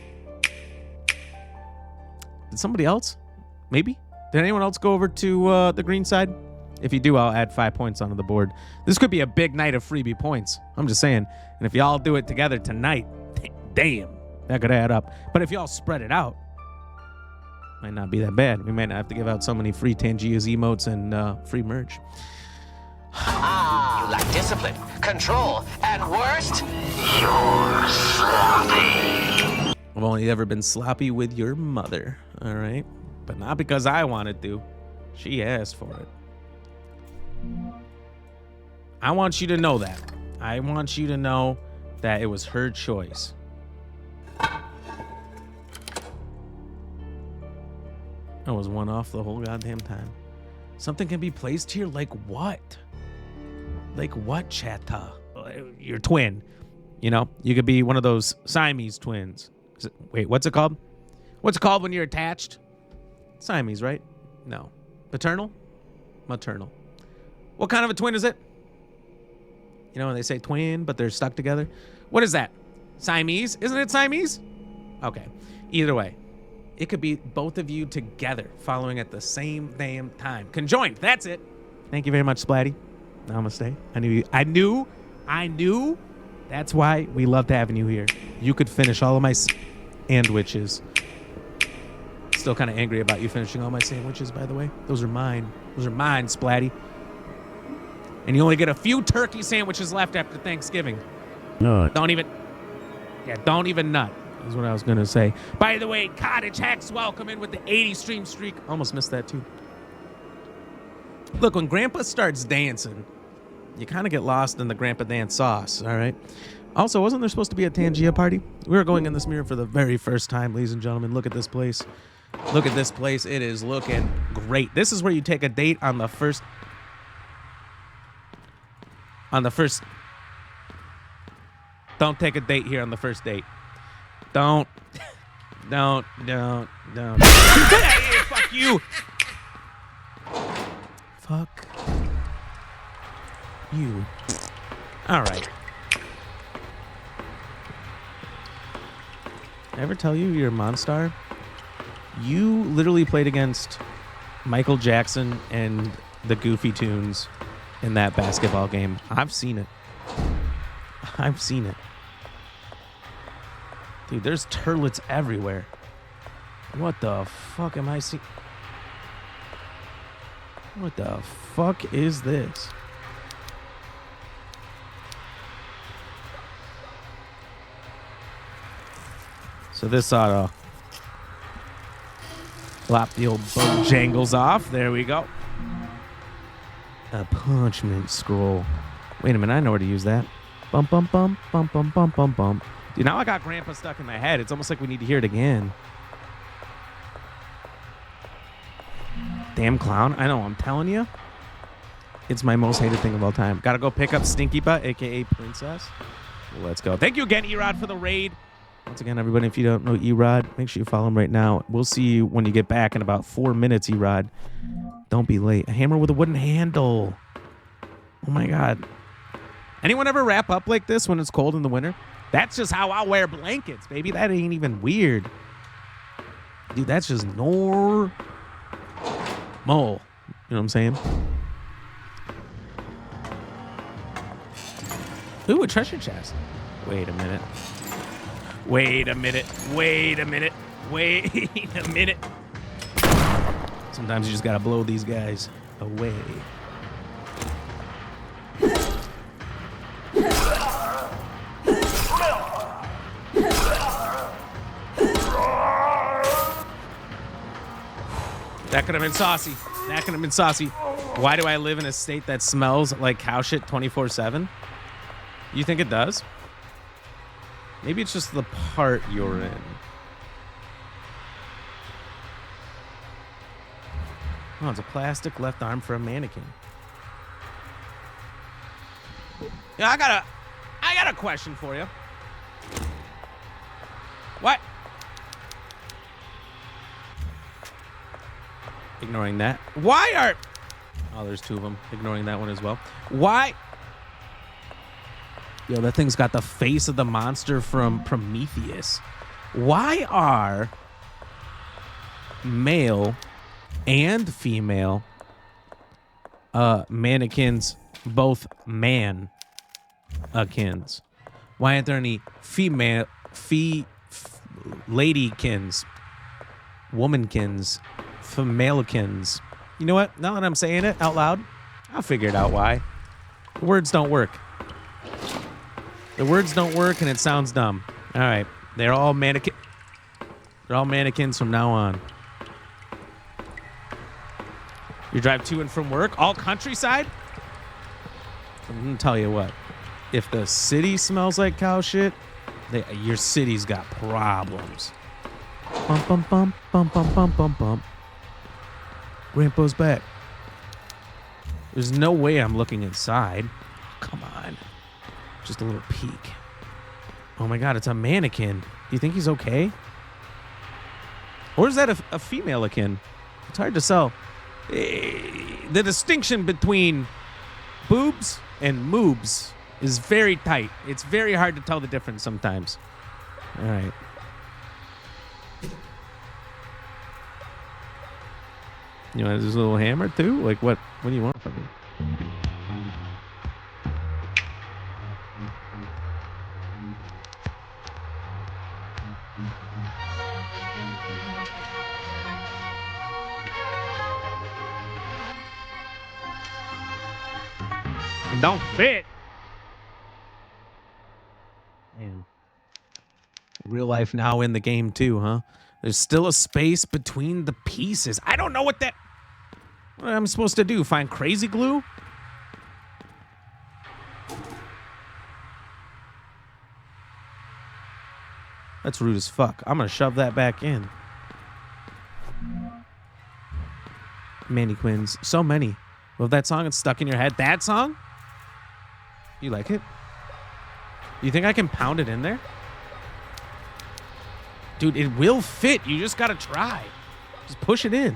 Did somebody else? Maybe? Did anyone else go over to the green side? If you do, I'll add 5 points onto the board. This could be a big night of freebie points. I'm just saying. And if y'all do it together tonight, damn, that could add up. But if y'all spread it out, might not be that bad. We might not have to give out so many free Tangia's emotes and free merch. You lack discipline, control, and worst, you're sloppy. I've only ever been sloppy with your mother, all right? But not because I wanted to. She asked for it. I want you to know that. I want you to know that it was her choice. I was one off the whole goddamn time. Something can be placed here like what? Like what, Chatta? Your twin. You know, you could be one of those Siamese twins. Wait, what's it called? What's it called when you're attached? Siamese, right? No. Paternal? Maternal. What kind of a twin is it? You know, when they say twin, but they're stuck together. What is that? Siamese? Isn't it Siamese? Okay. Either way, it could be both of you together, following at the same damn time. Conjoined. That's it. Thank you very much, Splatty. Namaste. I knew. That's why we loved having you here. You could finish all of my sandwiches. Still kind of angry about you finishing all my sandwiches, by the way. Those are mine. Those are mine, Splatty. And you only get a few turkey sandwiches left after Thanksgiving. No. Don't even nut, is what I was going to say. By the way, Cottage Hex, welcome in with the 80 stream streak. Almost missed that, too. Look, when Grandpa starts dancing, you kind of get lost in the Grandpa dance sauce, all right? Also, wasn't there supposed to be a Tangia party? We were going in this mirror for the very first time, ladies and gentlemen. Look at this place. Look at this place. It is looking great. This is where you take a date on the first... Don't take a date here on the first date. Don't. Fuck you. Fuck you. All right. Ever tell you you're a Monstar? You literally played against Michael Jackson and the Goofy Tunes in that basketball game. I've seen it. Dude, there's turlets everywhere. What the fuck am I seeing? What the fuck is this? So this ought to flop the old Bojangles off. There we go. A parchment scroll. Wait a minute, I know where to use that. Bum, bum, bum, bum, bum, bum, bum, bum. Dude, now I got Grandpa stuck in my head. It's almost like we need to hear it again. Damn clown. I know, I'm telling you. It's my most hated thing of all time. Gotta go pick up Stinky Butt, a.k.a. Princess. Let's go. Thank you again, Erod, for the raid. Once again, everybody, if you don't know Erod, make sure you follow him right now. We'll see you when you get back in about 4 minutes, Erod. Don't be late. A hammer with a wooden handle. Oh, my God. Anyone ever wrap up like this when it's cold in the winter? That's just how I wear blankets, baby. That ain't even weird. Dude, that's just normal. You know what I'm saying? Ooh, a treasure chest. Wait a minute. Wait a minute. Wait a minute. Wait a minute. Sometimes you just gotta blow these guys away. That could have been saucy. That could have been saucy. Why do I live in a state that smells like cow shit 24/7? You think it does? Maybe it's just the part you're in. Oh, it's a plastic left arm for a mannequin. Yeah, I got a question for you. What? Ignoring that. Why are... Oh, there's two of them. Ignoring that one as well. Why... Yo, that thing's got the face of the monster from Prometheus. Why are male and female mannequins both man-akins? Why aren't there any female ladykins, womankins, femalekins? You know what? Now that I'm saying it out loud, I'll figure it out why. The words don't work. The words don't work, and it sounds dumb. All right, they're all mannequins from now on. You drive to and from work, all countryside? I'm gonna tell you what. If the city smells like cow shit, your city's got problems. Bum bum bum bum bum bum bum bum. Grandpa's back. There's no way I'm looking inside. Come on. Just a little peek. Oh my God, it's a mannequin. Do you think he's okay? Or is that a female-akin? It's hard to tell. The distinction between boobs and moobs is very tight. It's very hard to tell the difference sometimes. All right. You want this little hammer too? Like what? What do you want from me? It don't fit. Man. Real life now in the game too, huh? There's still a space between the pieces. I don't know what I'm supposed to do. Find crazy glue? That's rude as fuck. I'm gonna shove that back in. Mannequins. So many. Well, that song is stuck in your head. That song? You like it? You think I can pound it in there? Dude, it will fit. You just gotta try. Just push it in.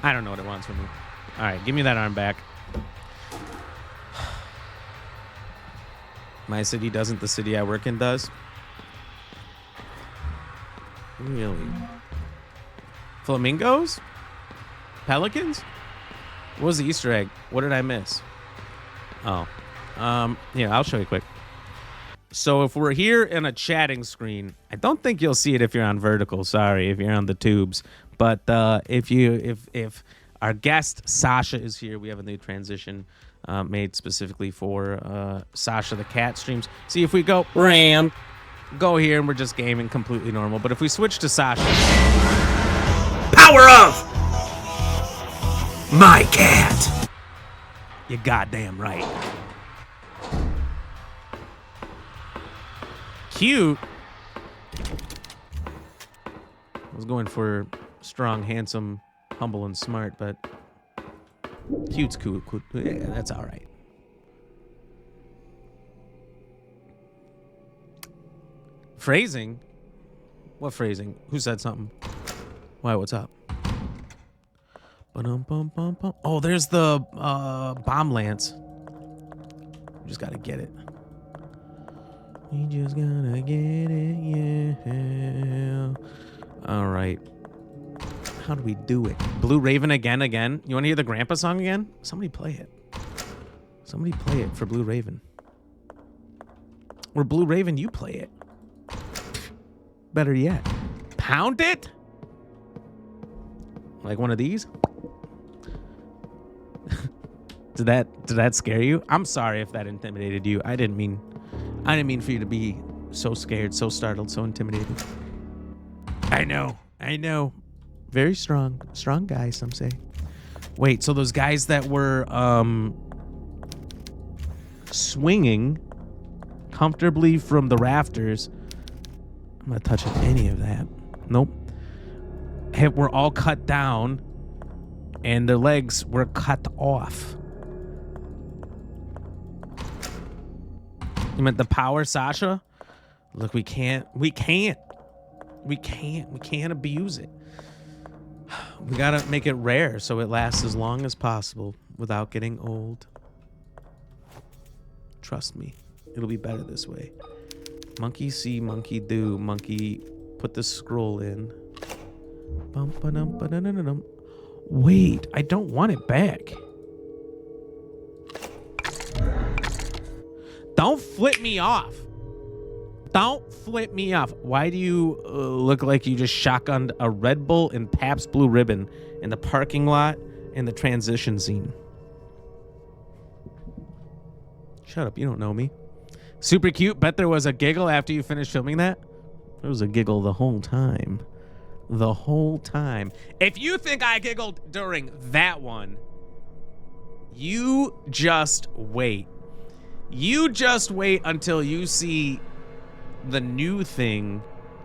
I don't know what it wants from me. All right, give me that arm back. My city doesn't. The city I work in does. Really? Flamingos? Pelicans? What was the Easter egg? What did I miss? Oh. Yeah, I'll show you quick. So if we're here in a chatting screen, I don't think you'll see it if you're on vertical. Sorry, if you're on the tubes. But if our guest Sasha is here, we have a new transition made specifically for Sasha the cat streams. See, if we go Ram, go here and we're just gaming completely normal. But if we switch to Sasha, power of my cat. You're goddamn right. Cute. I was going for strong, handsome, humble, and smart, but Cute's cool. Yeah, that's all right. Phrasing? What phrasing? Who said something? Why, what's up? Oh, there's the bomb lance. We just gotta get it. We just gotta get it, yeah. All right. How do we do it? Blue Raven again. You want to hear the Grandpa song again? Somebody play it. Somebody play it for Blue Raven. Or Blue Raven, you play it. Better yet, pound it. Like one of these. Did that scare you? I'm sorry if that intimidated you. I didn't mean for you to be so scared, so startled, so intimidated. I know. Very strong guy, some say. Wait, so those guys that were swinging comfortably from the rafters, I'm not touching any of that. Nope. Were all cut down and their legs were cut off. You meant the power, Sasha? Look, we can't abuse it. We gotta make it rare so it lasts as long as possible without getting old. Trust me, it'll be better this way. Monkey see, monkey do, monkey put the scroll in. Wait, I don't want it back. Don't flip me off. Don't flip me off. Why do you look like you just shotgunned a Red Bull and Pabst Blue Ribbon in the parking lot in the transition scene? Shut up, you don't know me. Super cute. Bet there was a giggle after you finished filming that. There was a giggle the whole time. The whole time. If you think I giggled during that one, you just wait. You just wait until you see the new thing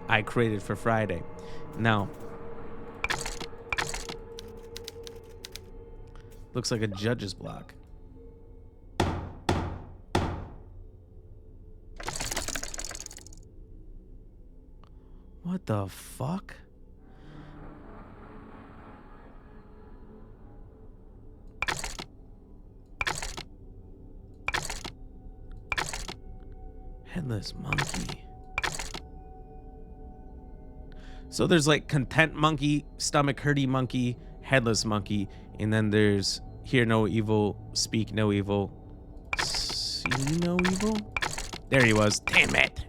I created for Friday. Now, looks like a judge's block. What the fuck? Headless monkey. So there's like content monkey, stomach hurty monkey, headless monkey, and then there's hear no evil, speak no evil, see no evil. There he was. Damn it.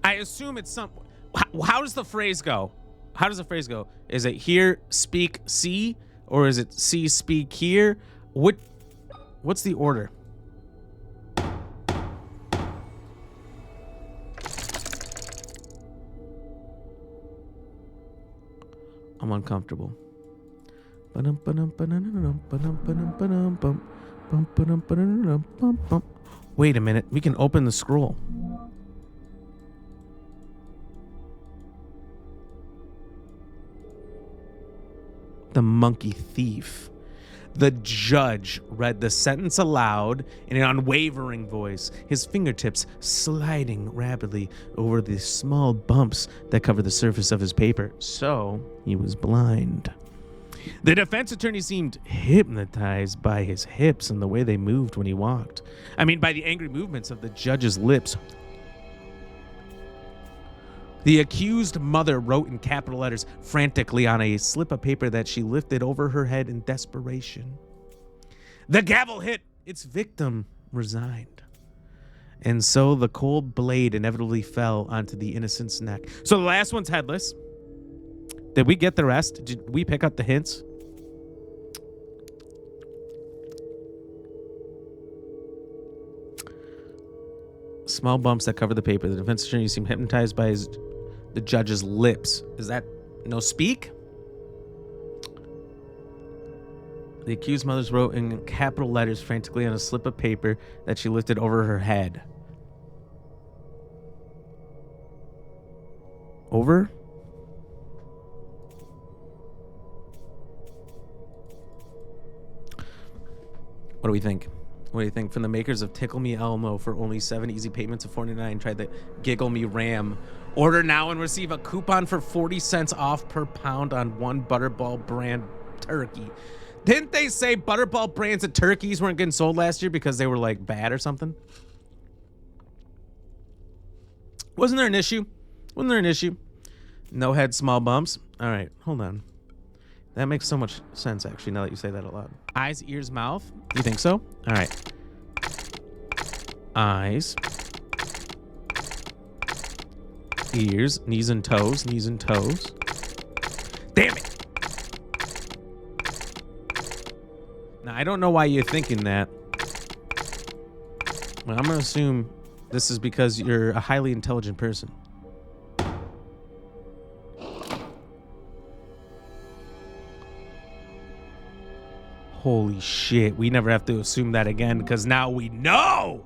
I assume it's some. How does the phrase go? How does the phrase go? Is it hear, speak, see, or is it see, speak, hear? What's the order? I'm uncomfortable. Wait a minute. We can open the scroll. The monkey thief. The judge read the sentence aloud in an unwavering voice, his fingertips sliding rapidly over the small bumps that covered the surface of his paper. So he was blind. The defense attorney seemed hypnotized by his hips and the way they moved when he walked. I mean, by the angry movements of the judge's lips. The accused mother wrote in capital letters frantically on a slip of paper that she lifted over her head in desperation. The gavel hit. Its victim resigned. And so the cold blade inevitably fell onto the innocent's neck. So the last one's headless. Did we get the rest? Did we pick up the hints? Small bumps that cover the paper. The defense attorney seemed hypnotized by the judge's lips. Is that no speak? The accused mother wrote in capital letters frantically on a slip of paper that she lifted over her head. Over? What do we think? What do you think? From the makers of Tickle Me Elmo for only 7 easy payments of $49, try the Giggle Me Ram. Order now and receive a coupon for 40 cents off per pound on one Butterball brand turkey. Didn't they say Butterball brands of turkeys weren't getting sold last year because they were like bad or something? Wasn't there an issue? Wasn't there an issue? No head, small bumps. All right, hold on. That makes so much sense, actually, now that you say that out loud. Eyes, ears, mouth. You think so? All right. Eyes. Ears, knees and toes, knees and toes. Damn it! Now, I don't know why you're thinking that. Well, I'm going to assume this is because you're a highly intelligent person. Holy shit, we never have to assume that again because now we know.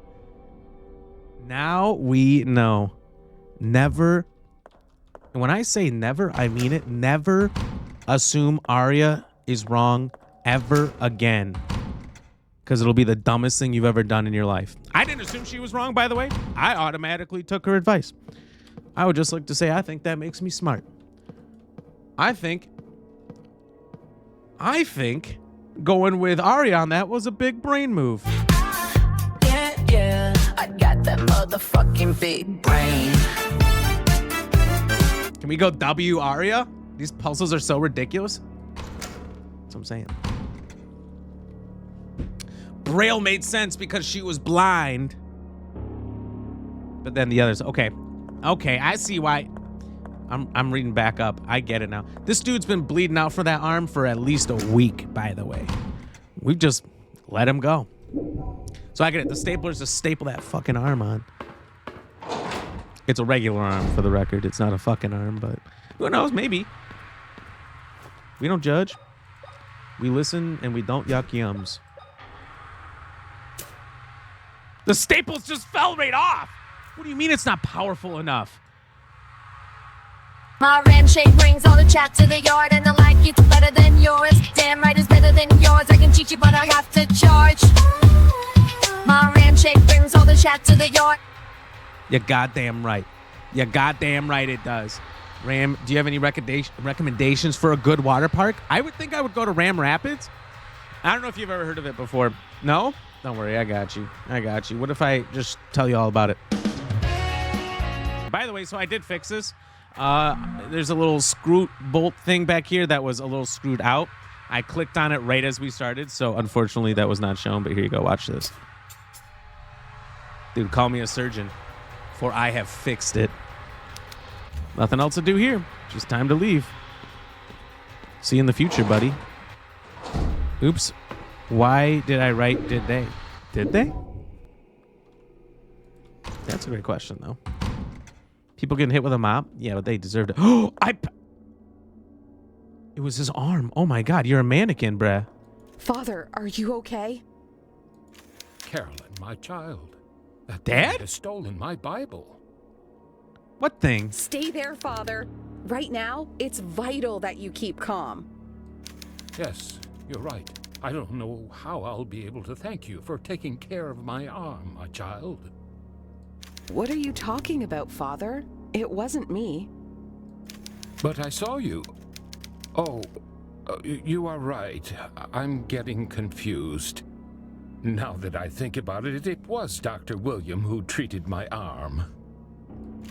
Now we know. Never, and when I say never, I mean it. Never assume Arya is wrong ever again because it'll be the dumbest thing you've ever done in your life. I didn't assume she was wrong, by the way. I automatically took her advice. I would just like to say I think that makes me smart. I think going with Arya on that was a big brain move. Yeah, I got that motherfucking big brain. Can we go W Arya? These puzzles are so ridiculous. That's what I'm saying. Braille made sense because she was blind. But then the others, okay, I see why. I'm reading back up. I get it now. This dude's been bleeding out for that arm for at least a week, by the way. We've just let him go. So I get it. The stapler's to staple that fucking arm on. It's a regular arm, for the record. It's not a fucking arm, but who knows? Maybe. We don't judge. We listen and we don't yuck yums. The staples just fell right off. What do you mean it's not powerful enough? My ram shape brings all the chat to the yard, and I like it's better than yours. Damn right it's better than yours. I can teach you, but I have to charge. My ram shape brings all the chat to the yard. You're goddamn right. You're goddamn right it does. Ram, do you have any recommendations for a good water park? I would think I would go to Ram Rapids. I don't know if you've ever heard of it before. No? Don't worry, I got you. What if I just tell you all about it? By the way, so I did fix this. There's a little screw bolt thing back here that was a little screwed out. I clicked on it right as we started, so unfortunately that was not shown, but here you go, watch this. Dude, call me a surgeon, for I have fixed it. Nothing else to do here. Just time to leave. See you in the future, buddy. Oops. Why did I write did they? Did they? That's a great question, though. People getting hit with a mop? Yeah, but they deserved it. Oh, it was his arm. Oh my God, you're a mannequin, bruh. Father, are you okay? Carolyn, my child. That Dad man has stolen my Bible. What thing? Stay there, Father. Right now, it's vital that you keep calm. Yes, you're right. I don't know how I'll be able to thank you for taking care of my arm, my child. What are you talking about, Father? It wasn't me. But I saw you. Oh, you are right. I'm getting confused. Now that I think about it, it was Dr. William who treated my arm.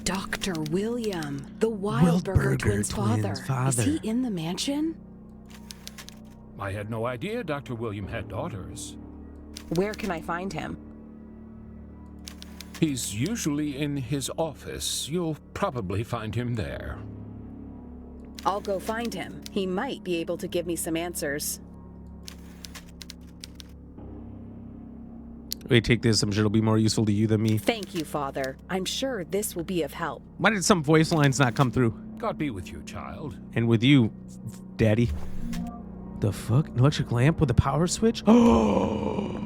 Dr. William, the Wildburger twins' father. Is he in the mansion? I had no idea Dr. William had daughters. Where can I find him? He's usually in his office. You'll probably find him there. I'll go find him. He might be able to give me some answers. Wait, take this. I'm sure it'll be more useful to you than me. Thank you, Father. I'm sure this will be of help. Why did some voice lines not come through? God be with you, child. And with you, Daddy. The fuck? An electric lamp with a power switch? Oh!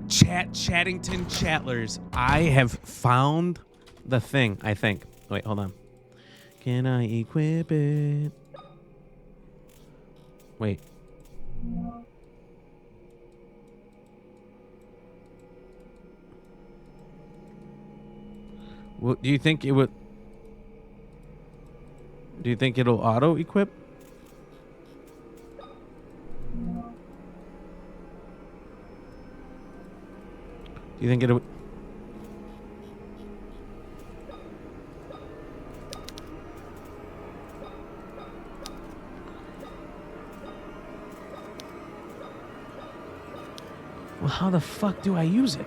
Chattington Chatlers. I have found the thing, I think. Wait, hold on. Can I equip it? Wait. Well, do you think it would? Do you think it'll auto equip? Do you think it'll? Well, how the fuck do I use it?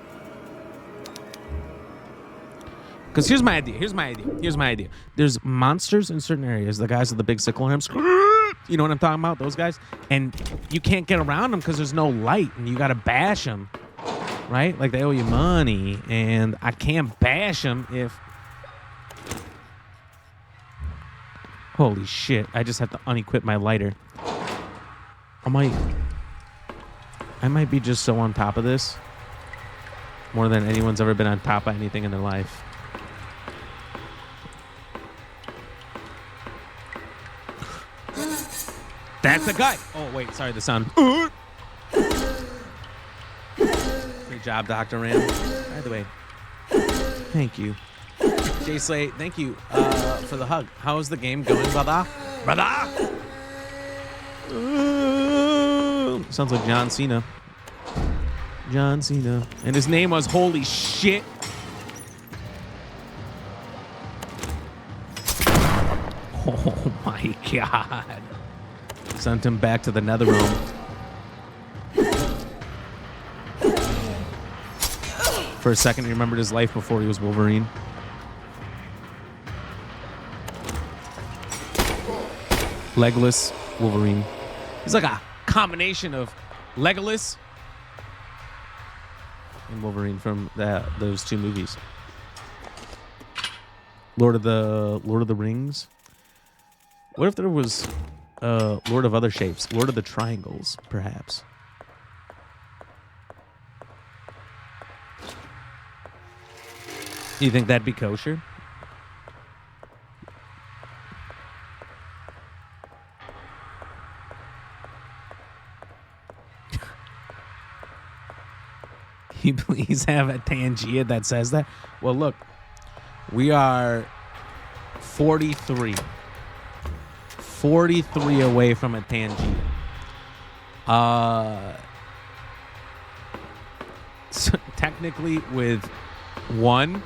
Because here's my idea. There's monsters in certain areas. The guys with the big sickle arms. You know what I'm talking about? Those guys. And you can't get around them because there's no light. And you got to bash them. Right? Like they owe you money. And I can't bash them if... Holy shit. I just have to unequip my lighter. I might be just so on top of this. More than anyone's ever been on top of anything in their life. That's the guy. Oh, wait. Sorry, the sound. Great job, Dr. Ram. By the way, thank you. Jay Slay, thank you for the hug. How's the game going, brother? Brother! Sounds like John Cena. John Cena. And his name was Holy Shit. Oh, my God. Sent him back to the nether realm. For a second, he remembered his life before he was Wolverine. Legless Wolverine. He's like a combination of Legolas and Wolverine from those two movies. Lord of the Rings. What if there was Lord of Other Shapes? Lord of the Triangles, perhaps. You think that'd be kosher? Can you please have a Tangia that says that? Well, look, we are 43 away from a Tangia. So technically, with one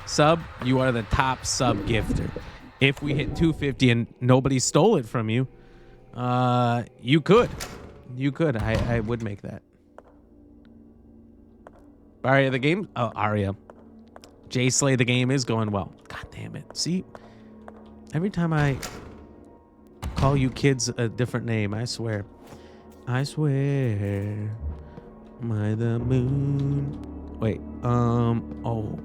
sub, you are the top sub gifter. If we hit 250 and nobody stole it from you, you could. I would make that. Aria, the game. Oh, Aria. Jay Slay, the game is going well. God damn it. See, every time I call you kids a different name, I swear. My the moon. Wait, oh.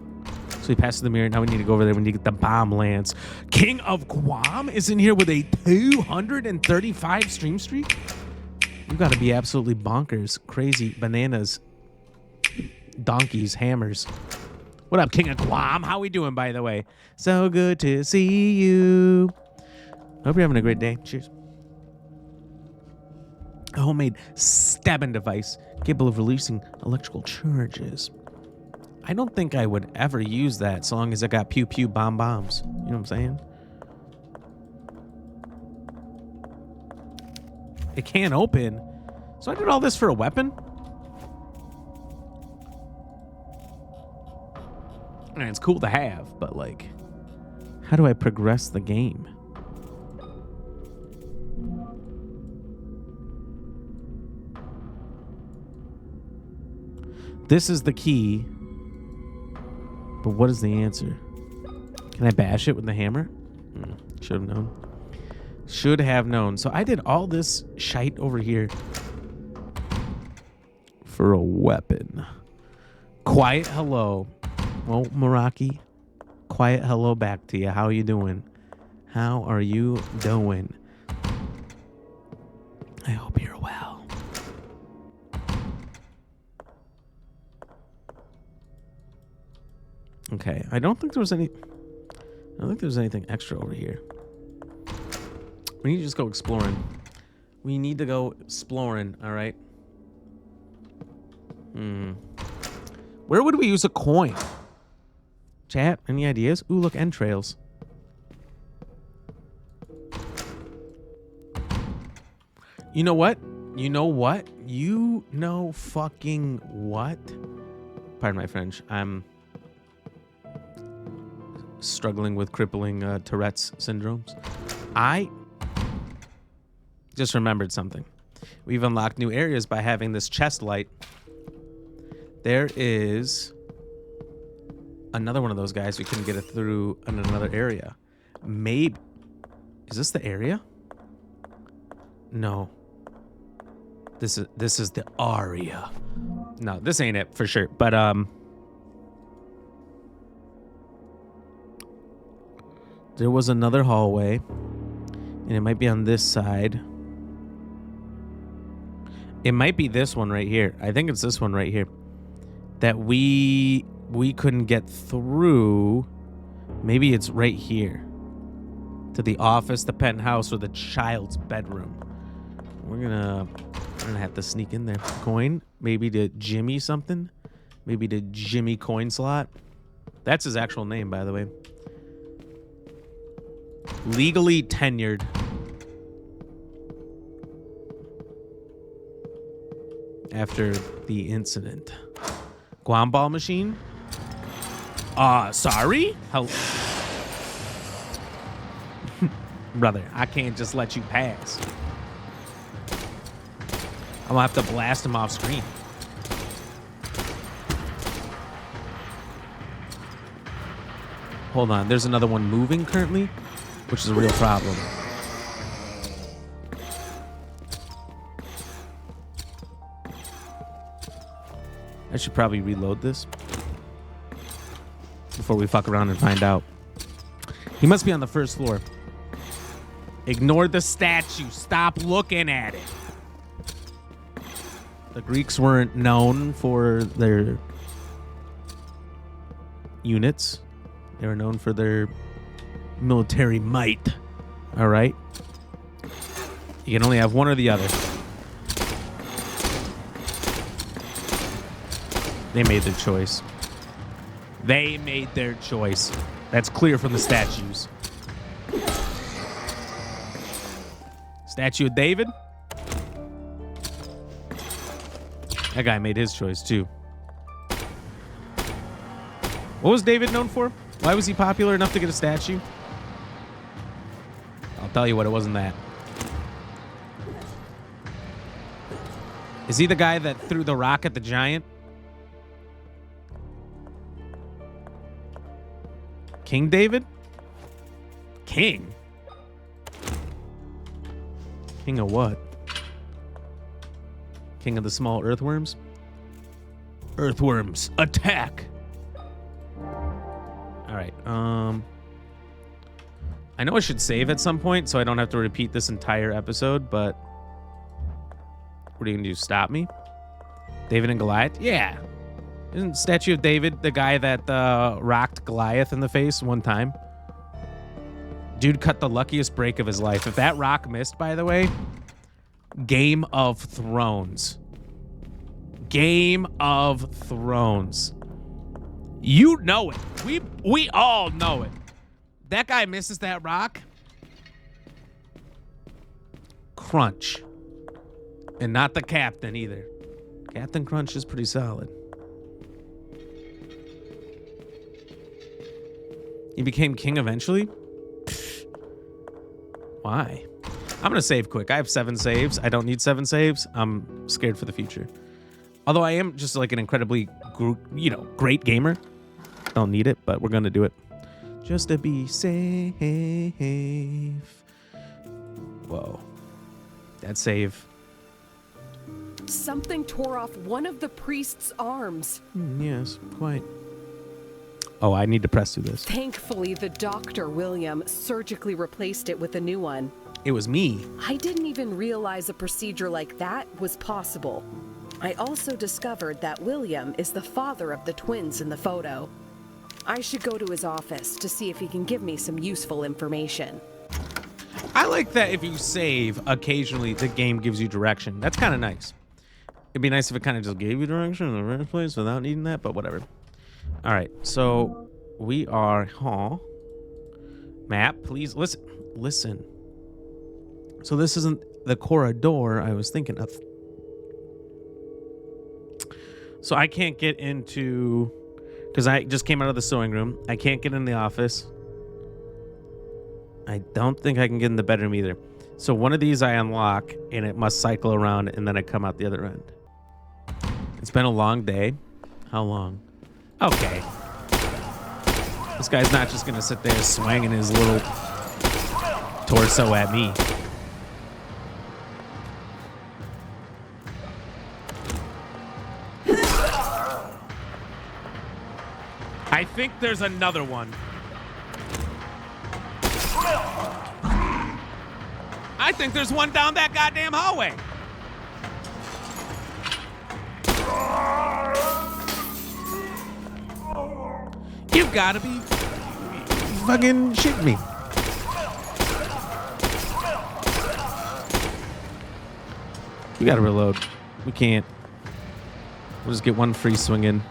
So we passed the mirror. Now we need to go over there. We need to get the bomb lance. King of Guam is in here with a 235 stream streak? You gotta be absolutely bonkers. Crazy. Bananas. Donkeys. Hammers. What up, King of Guam? How we doing, by the way? So good to see you. Hope you're having a great day. Cheers. A homemade stabbing device capable of releasing electrical charges. I don't think I would ever use that so long as I got pew pew bombs. You know what I'm saying? It can't open. So I did all this for a weapon? I mean, it's cool to have, but like, how do I progress the game? This is the key. But what is the answer? Can I bash it with the hammer? Should have known. Should have known. So I did all this shite over here for a weapon. Quiet hello. Well, Meraki, quiet hello back to you. How are you doing? How are you doing? I hope you're well. Okay, I don't think there was anything extra over here. We need to just go exploring. We need to go exploring, all right? Where would we use a coin? Chat, any ideas? Ooh, look, entrails. You know what? You know what? You know fucking what? Pardon my French. I'm struggling with crippling Tourette's syndromes. I just remembered something. We've unlocked new areas by having this chest light. There is another one of those guys. We couldn't get it through in another area. Maybe. Is this the area? No. This is the aria. No, this ain't it for sure. But there was another hallway, and it might be on this side. It might be this one right here. I think it's this one right here that we couldn't get through. Maybe it's right here to the office, the penthouse, or the child's bedroom. We're gonna have to sneak in there. Coin, maybe to Jimmy something, maybe to Jimmy Coin Slot. That's his actual name, by the way. Legally tenured. After the incident. Guamball machine? Sorry? Hello? Brother, I can't just let you pass. I'm gonna have to blast him off screen. Hold on, there's another one moving currently, which is a real problem. I should probably reload this before we fuck around and find out. He must be on the first floor. Ignore the statue. Stop looking at it. The Greeks weren't known for their units. They were known for their military might. All right? You can only have one or the other. They made their choice. They made their choice. That's clear from the statues. Statue of David? That guy made his choice too. What was David known for? Why was he popular enough to get a statue? I'll tell you what, it wasn't that. Is he the guy that threw the rock at the giant? King David? King? King of what? King of the small earthworms? Earthworms, attack! Alright, I know I should save at some point so I don't have to repeat this entire episode, but what are you gonna do, stop me? David and Goliath? Yeah. Isn't Statue of David the guy that rocked Goliath in the face one time? Dude cut the luckiest break of his life. If that rock missed, by the way, Game of Thrones. Game of Thrones. You know it. We all know it. That guy misses that rock. Crunch. And not the captain either. Captain Crunch is pretty solid. He became king eventually? Why? I'm going to save quick. I have 7 saves. I don't need 7 saves. I'm scared for the future. Although I am just like an incredibly, great gamer. Don't need it, but we're going to do it. Just to be safe. Whoa. That save. Something tore off one of the priest's arms. Yes, quite. Oh, I need to press through this. Thankfully, the doctor, William, surgically replaced it with a new one. It was me. I didn't even realize a procedure like that was possible. I also discovered that William is the father of the twins in the photo. I should go to his office to see if he can give me some useful information. I like that if you save, occasionally the game gives you direction. That's kind of nice. It'd be nice if it kind of just gave you direction in the first place without needing that, but whatever. All right, so We are, map, please listen. So this isn't the corridor I was thinking of. So I can't get into, because I just came out of the sewing room. I can't get in the office. I don't think I can get in the bedroom either. So one of these I unlock, and it must cycle around, and then I come out the other end. It's been a long day. How long? Okay. This guy's not just going to sit there swinging his little torso at me. I think there's another one. I think there's one down that goddamn hallway. You've got to be fucking shitting me. We got to reload. We can't. We'll just get one free swing in.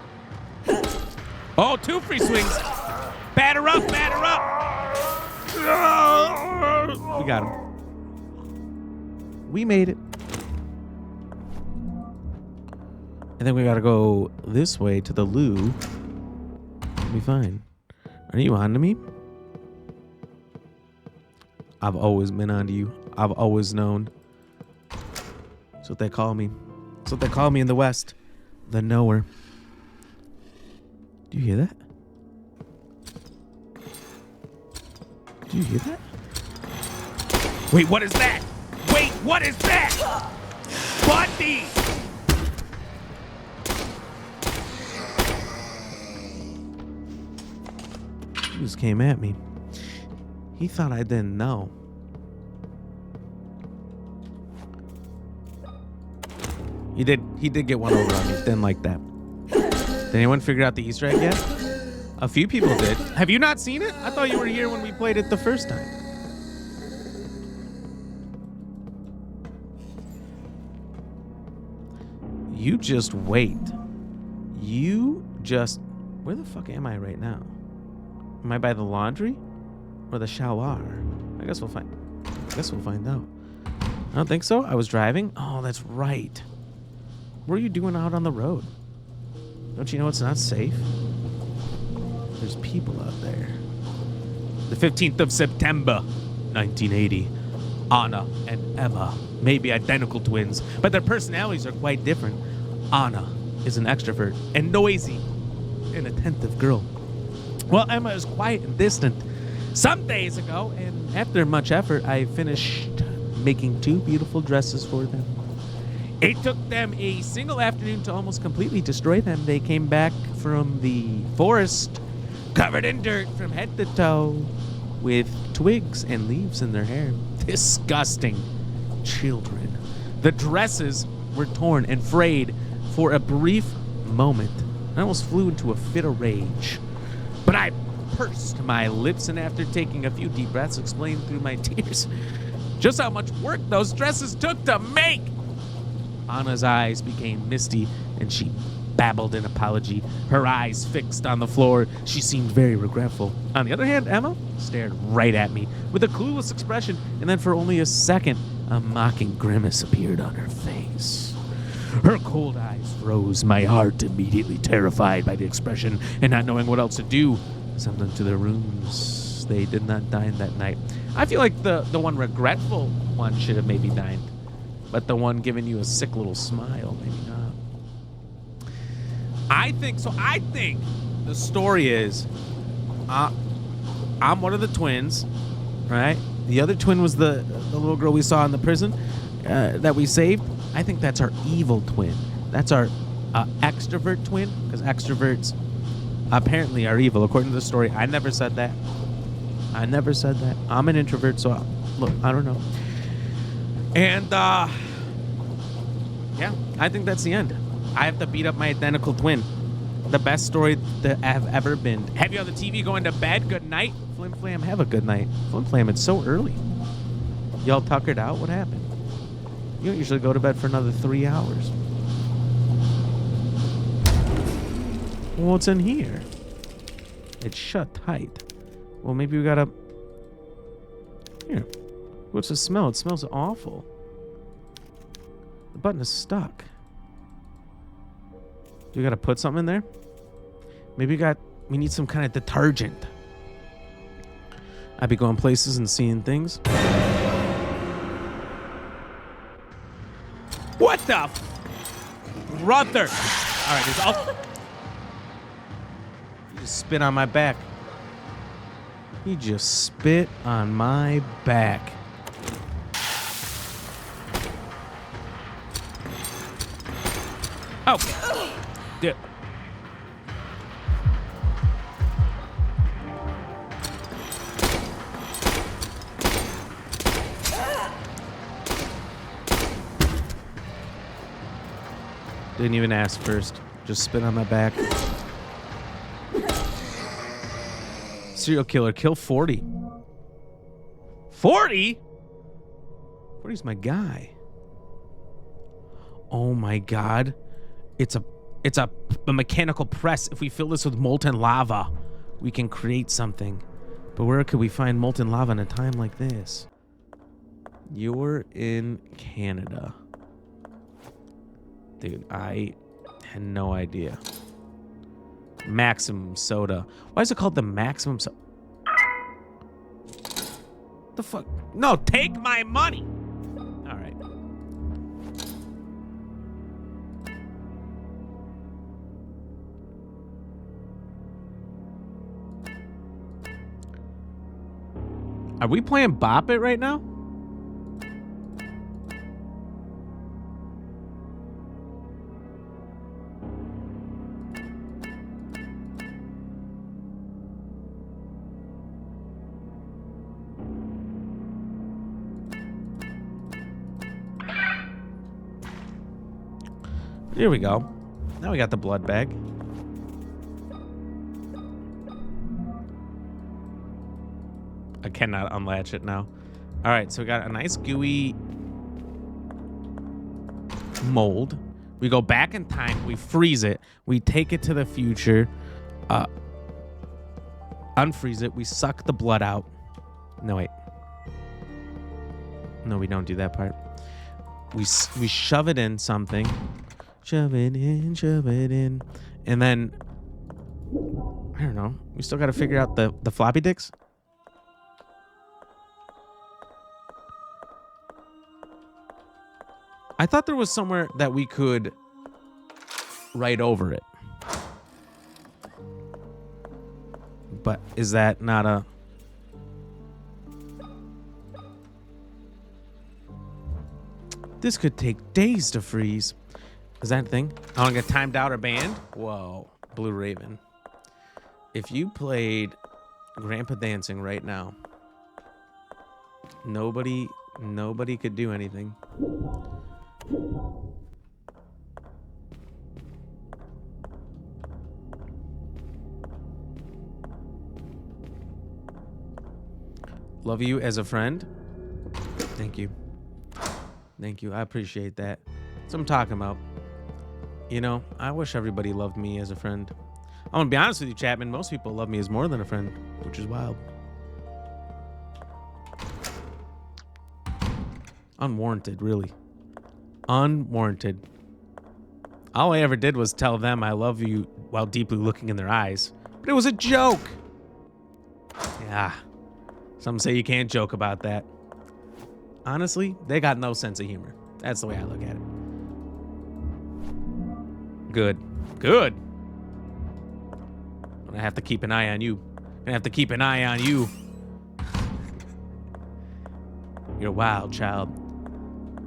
Oh, 2 free swings. Batter up, batter up. We got him. We made it. And then we gotta go this way to the loo. We'll be fine. Are you on to me? I've always been on to you. I've always known. That's what they call me. That's what they call me in the West. The knower. Do you hear that? Do you hear that? Wait, what is that? Wait, what is that? Bundy! He just came at me. He thought I didn't know. He did get one over on me. Didn't like that. Did anyone figure out the Easter egg yet? A few people did. Have you not seen it? I thought you were here when we played it the first time. You just wait. Where the fuck am I right now? Am I by the laundry or the shower? I guess we'll find out. I don't think so. I was driving. Oh, that's right. What are you doing out on the road? Don't you know it's not safe? There's people out there. The 15th of September, 1980. Anna and Emma may be identical twins, but their personalities are quite different. Anna is an extrovert and noisy, an attentive girl, while Emma is quiet and distant. Some days ago, and after much effort, I finished making 2 beautiful dresses for them. It took them a single afternoon to almost completely destroy them. They came back from the forest covered in dirt from head to toe, with twigs and leaves in their hair. Disgusting children. The dresses were torn and frayed for a brief moment. I almost flew into a fit of rage. But I pursed my lips, and after taking a few deep breaths, explained through my tears just how much work those dresses took to make. Anna's eyes became misty, and she babbled an apology, her eyes fixed on the floor. She seemed very regretful. On the other hand, Emma stared right at me with a clueless expression, and then for only a second, a mocking grimace appeared on her face. Her cold eyes froze, my heart immediately terrified by the expression and not knowing what else to do. Sent them to their rooms. They did not dine that night. I feel like the one regretful one should have maybe dined, but the one giving you a sick little smile, maybe not. I think the story is I'm one of the twins, right? The other twin was the little girl we saw in the prison that we saved. I think that's our evil twin. That's our extrovert twin, because extroverts apparently are evil, according to the story. I never said that. I'm an introvert, so look, I don't know. And yeah, I think that's the end. I have to beat up my identical twin. The best story that I've ever been. Have you on the TV going to bed? Good night. Flim Flam, have a good night. Flim Flam, it's so early. Y'all tuckered out? What happened? You don't usually go to bed for another 3 hours. What's in here? It's shut tight. Well, maybe we gotta... Here. What's the smell? It smells awful. The button is stuck. Do we gotta put something in there? Maybe we need some kind of detergent. I'd be going places and seeing things. What the? Brother! Alright, it's all... You just spit on my back. You just spit on my back. Oh! Dude. Didn't even ask first. Just spit on my back. Serial killer. Kill 40. 40? 40's my guy. Oh my god. It's a mechanical press. If we fill this with molten lava, we can create something. But where could we find molten lava in a time like this? You're in Canada. Dude, I had no idea. Maximum soda. Why is it called the maximum soda? The fuck? No, take my money! Alright. Are we playing Bop It right now? Here we go. Now we got the blood bag. I cannot unlatch it now. All right, so we got a nice gooey mold. We go back in time. We freeze it. We take it to the future. Unfreeze it. We suck the blood out. No, wait. No, we don't do that part. We shove it in something. Shove it in. And then, I don't know. We still got to figure out the floppy disks. I thought there was somewhere that we could write over it. But is that not a... This could take days to freeze. Is that a thing? I want to get timed out or banned? Whoa. Blue Raven. If you played Grandpa Dancing right now, nobody could do anything. Love you as a friend. Thank you. Thank you. I appreciate that. That's what I'm talking about. You know, I wish everybody loved me as a friend. I'm gonna be honest with you, Chapman. Most people love me as more than a friend, which is wild. Unwarranted, really. Unwarranted. All I ever did was tell them I love you while deeply looking in their eyes. But it was a joke. Yeah. Some say you can't joke about that. Honestly, they got no sense of humor. That's the way I look at it. Good. Good. I'm gonna have to keep an eye on you. I'm gonna have to keep an eye on you. You're a wild child.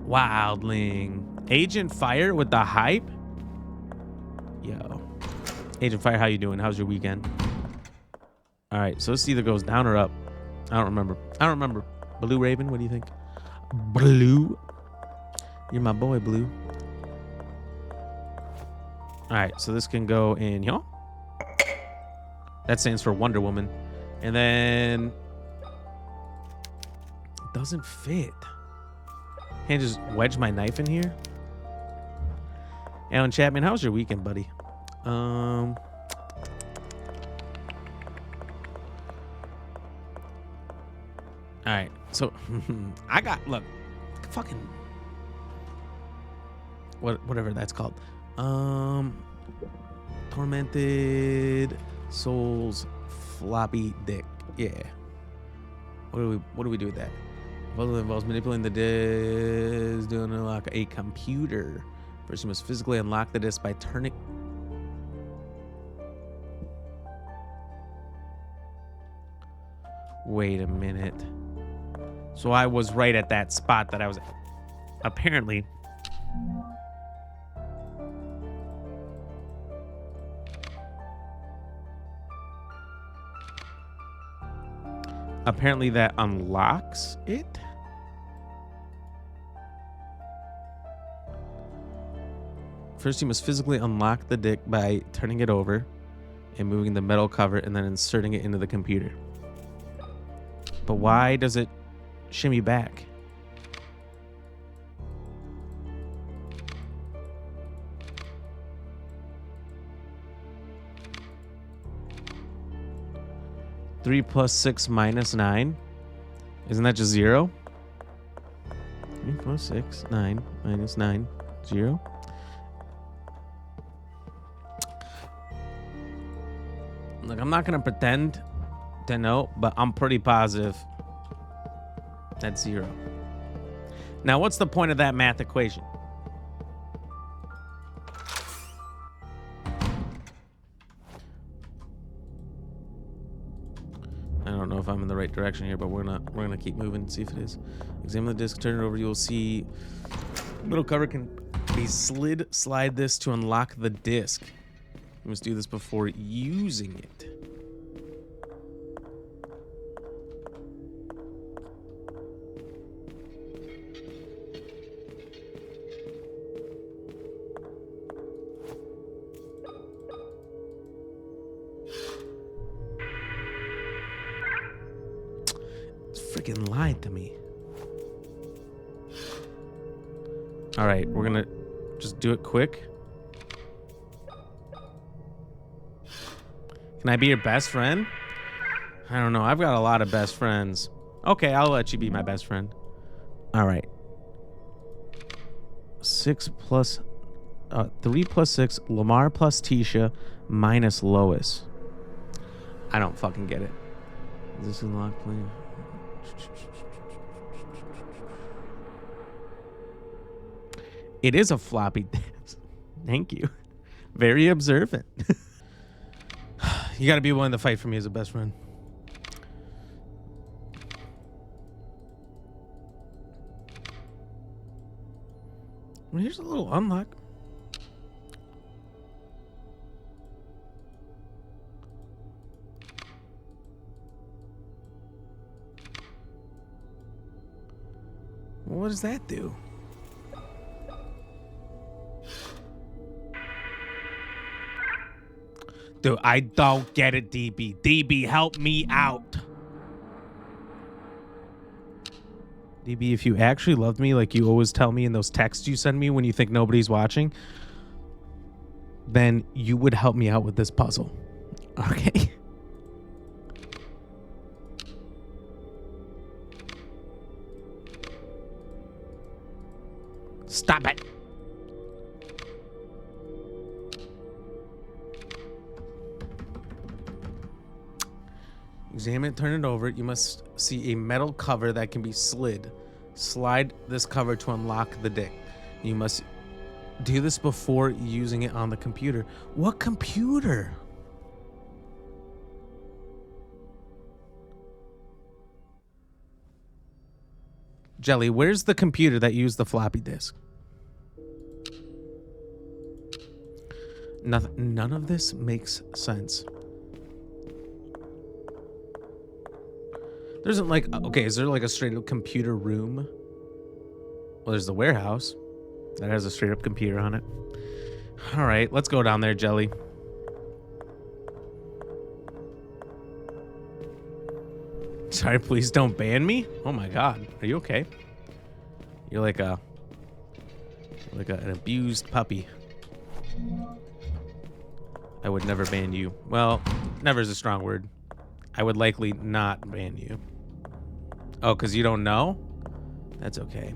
Wildling. Agent Fire with the hype? Yo. Agent Fire, how you doing? How's your weekend? All right, so this either goes down or up. I don't remember. Blue Raven, what do you think? Blue? You're my boy, Blue. All right, so this can go in here. That stands for Wonder Woman. And then... It doesn't fit. Can't just wedge my knife in here? Alan Chapman, how was your weekend, buddy? All right, so I got fucking whatever that's called. Tormented Souls floppy dick. Yeah. What do we do with that? Puzzle involves manipulating the disc to unlock a computer. First, you must physically unlock the disc by turning. Wait a minute. So I was right at that spot that I was at. Apparently. Apparently that unlocks it. First, you must physically unlock the dick by turning it over and moving the metal cover and then inserting it into the computer. But why does it shimmy back? Three plus 6 minus 9. Isn't that just 0? 3 plus 6, 9 minus 9, 0. Look, I'm not going to pretend to know, but I'm pretty positive that's 0. Now, what's the point of that math equation? I don't know if I'm in the right direction here, but we're gonna keep moving and see if it is. Examine the disc, turn it over. You'll see little cover can be slid. Slide this to unlock the disc. You must do this before using it. Freaking lied to me. All right, we're gonna just do it quick. Can I be your best friend? I don't know. I've got a lot of best friends. Okay, I'll let you be my best friend. All right. 3 plus 6, Lamar plus Tisha minus Lois. I don't fucking get it. Is this unlocked, please? It is a floppy disk. Thank you. Very observant. You got to be willing to fight for me as a best friend. Well, here's a little unlock. What does that do? Dude, I don't get it, DB. DB, help me out. DB, if you actually loved me like you always tell me in those texts you send me when you think nobody's watching, then you would help me out with this puzzle. Okay? Stop it. Examine it, turn it over. You must see a metal cover that can be slid. Slide this cover to unlock the dick. You must do this before using it on the computer. What computer? Jelly, where's the computer that used the floppy disk? Nothing. None of this makes sense. There isn't like, okay, is there like a straight up computer room? Well, there's the warehouse that has a straight up computer on it. All right, let's go down there, Jelly. Sorry, please don't ban me. Oh my God, are you okay? You're like an abused puppy. I would never ban you. Well, never is a strong word. I would likely not ban you. Oh, because you don't know? That's okay.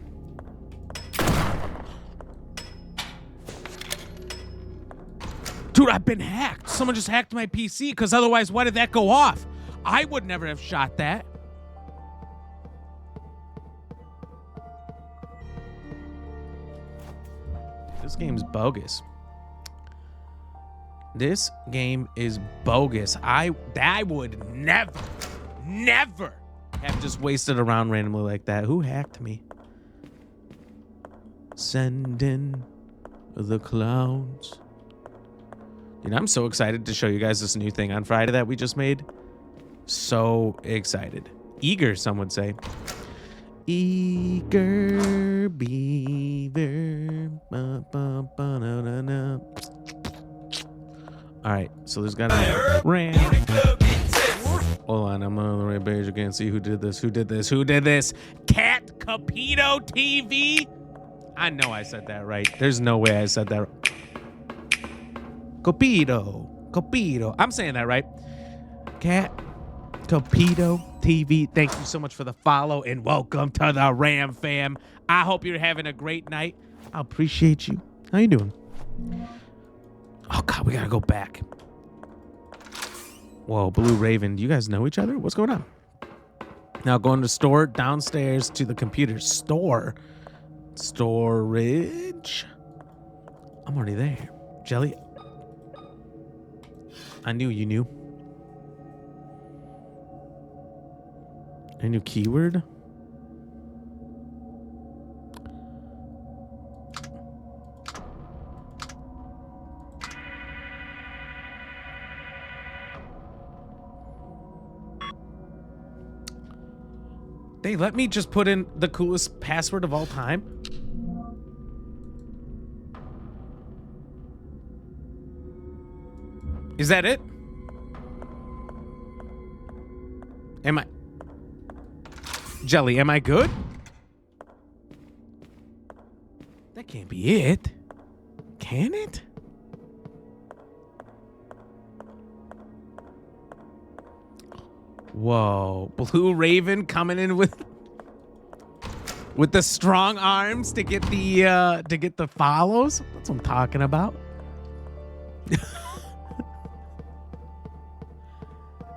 Dude, I've been hacked. Someone just hacked my PC, because otherwise, why did that go off? I would never have shot that. This game's bogus. This game is bogus. I would never have just wasted a round randomly like that. Who hacked me? Send in the clowns. Dude, I'm so excited to show you guys this new thing on Friday that we just made. So excited. Eager, some would say. Eager beaver. All right, so there's got a ram. Hold on, I'm on the right page again. See who did this. Who did this? Cat Capito TV. I know I said that right. There's no way I said that right. Capito. I'm saying that right. Cat Capito TV. Thank you so much for the follow and welcome to the Ram fam. I hope you're having a great night. I appreciate you. How you doing? Oh God, we gotta go back. Whoa, Blue Raven. Do you guys know each other? What's going on? Now going to store downstairs to the computer store. Storage. I'm already there. Jelly. I knew you knew. A new keyword? They let me just put in the coolest password of all time? Is that it? Am I... Jelly, am I good? That can't be it. Can it? Whoa. Blue Raven coming in with the strong arms to get the follows. That's what I'm talking about.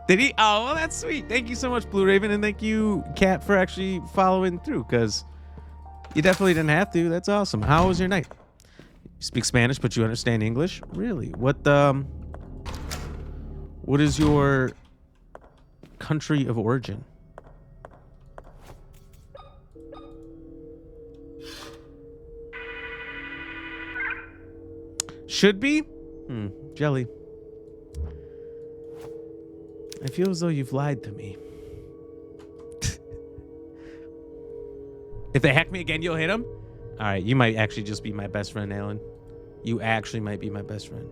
Did he? Oh, well, that's sweet. Thank you so much, Blue Raven, and thank you, Kat, for actually following through, because you definitely didn't have to. That's awesome. How was your night? You speak Spanish, but you understand English? Really? What is your country of origin? Should be? Jelly. I feel as though you've lied to me. If they hack me again, you'll hit them? All right, you might actually just be my best friend, Alan. You actually might be my best friend.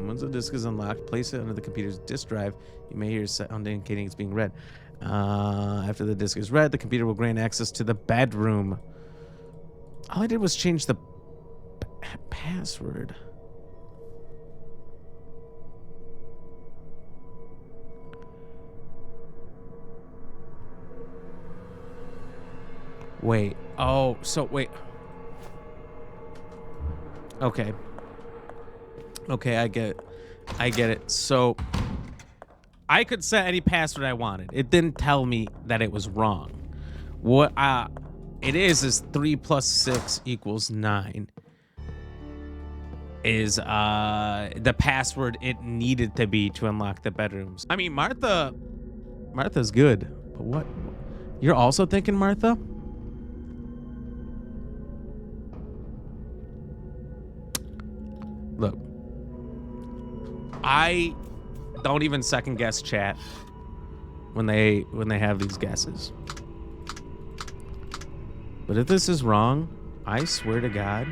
Once the disk is unlocked, place it under the computer's disk drive. You may hear a sound indicating it's being read. After the disk is read, the computer will grant access to the bedroom. All I did was change the password. Wait. Oh, so wait. Okay. Okay, I get it. So I could set any password I wanted. It didn't tell me that it was wrong. What it is 3 + 6 = 9. Is the password it needed to be to unlock the bedrooms. I mean, Martha's good, but what? You're also thinking Martha? Look, I don't even second guess chat when they have these guesses. But if this is wrong, I swear to God,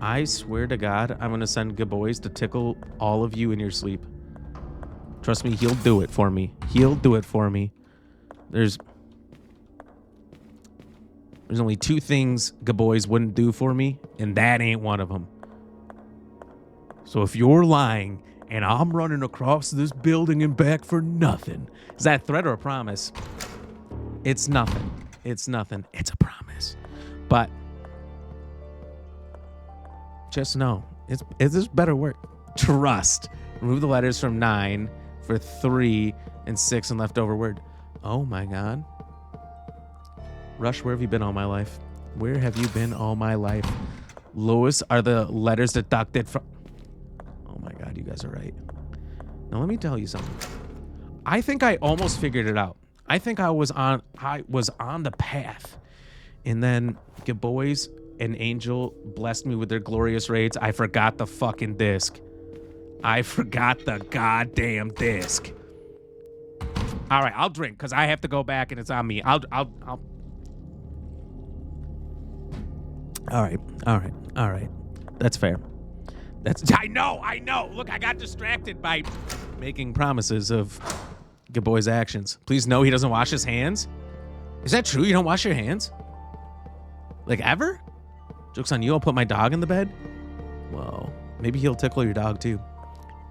I'm gonna send good boys to tickle all of you in your sleep. Trust me, he'll do it for me. There's only 2 things Gaboys wouldn't do for me, and that ain't one of them. So if you're lying and I'm running across this building and back for nothing. Is that a threat or a promise? It's nothing. It's nothing. It's a promise. But just know, it's this better work. Trust. Remove the letters from 9 for 3 and 6 and leftover word. Oh my God. Rush, where have you been all my life? Where have you been all my life? Lewis, are the letters deducted from... Oh my God, you guys are right. Now let me tell you something. I think I almost figured it out. I think I was on the path. And then Gaboys and Angel blessed me with their glorious raids. I forgot the fucking disc. I forgot the goddamn disc. All right, I'll drink because I have to go back and it's on me. I'll. All right. That's fair. I know. Look, I got distracted by making promises of Gaboy's actions. Please know he doesn't wash his hands. Is that true? You don't wash your hands? Like ever? Joke's on you. I'll put my dog in the bed. Whoa. Maybe he'll tickle your dog too.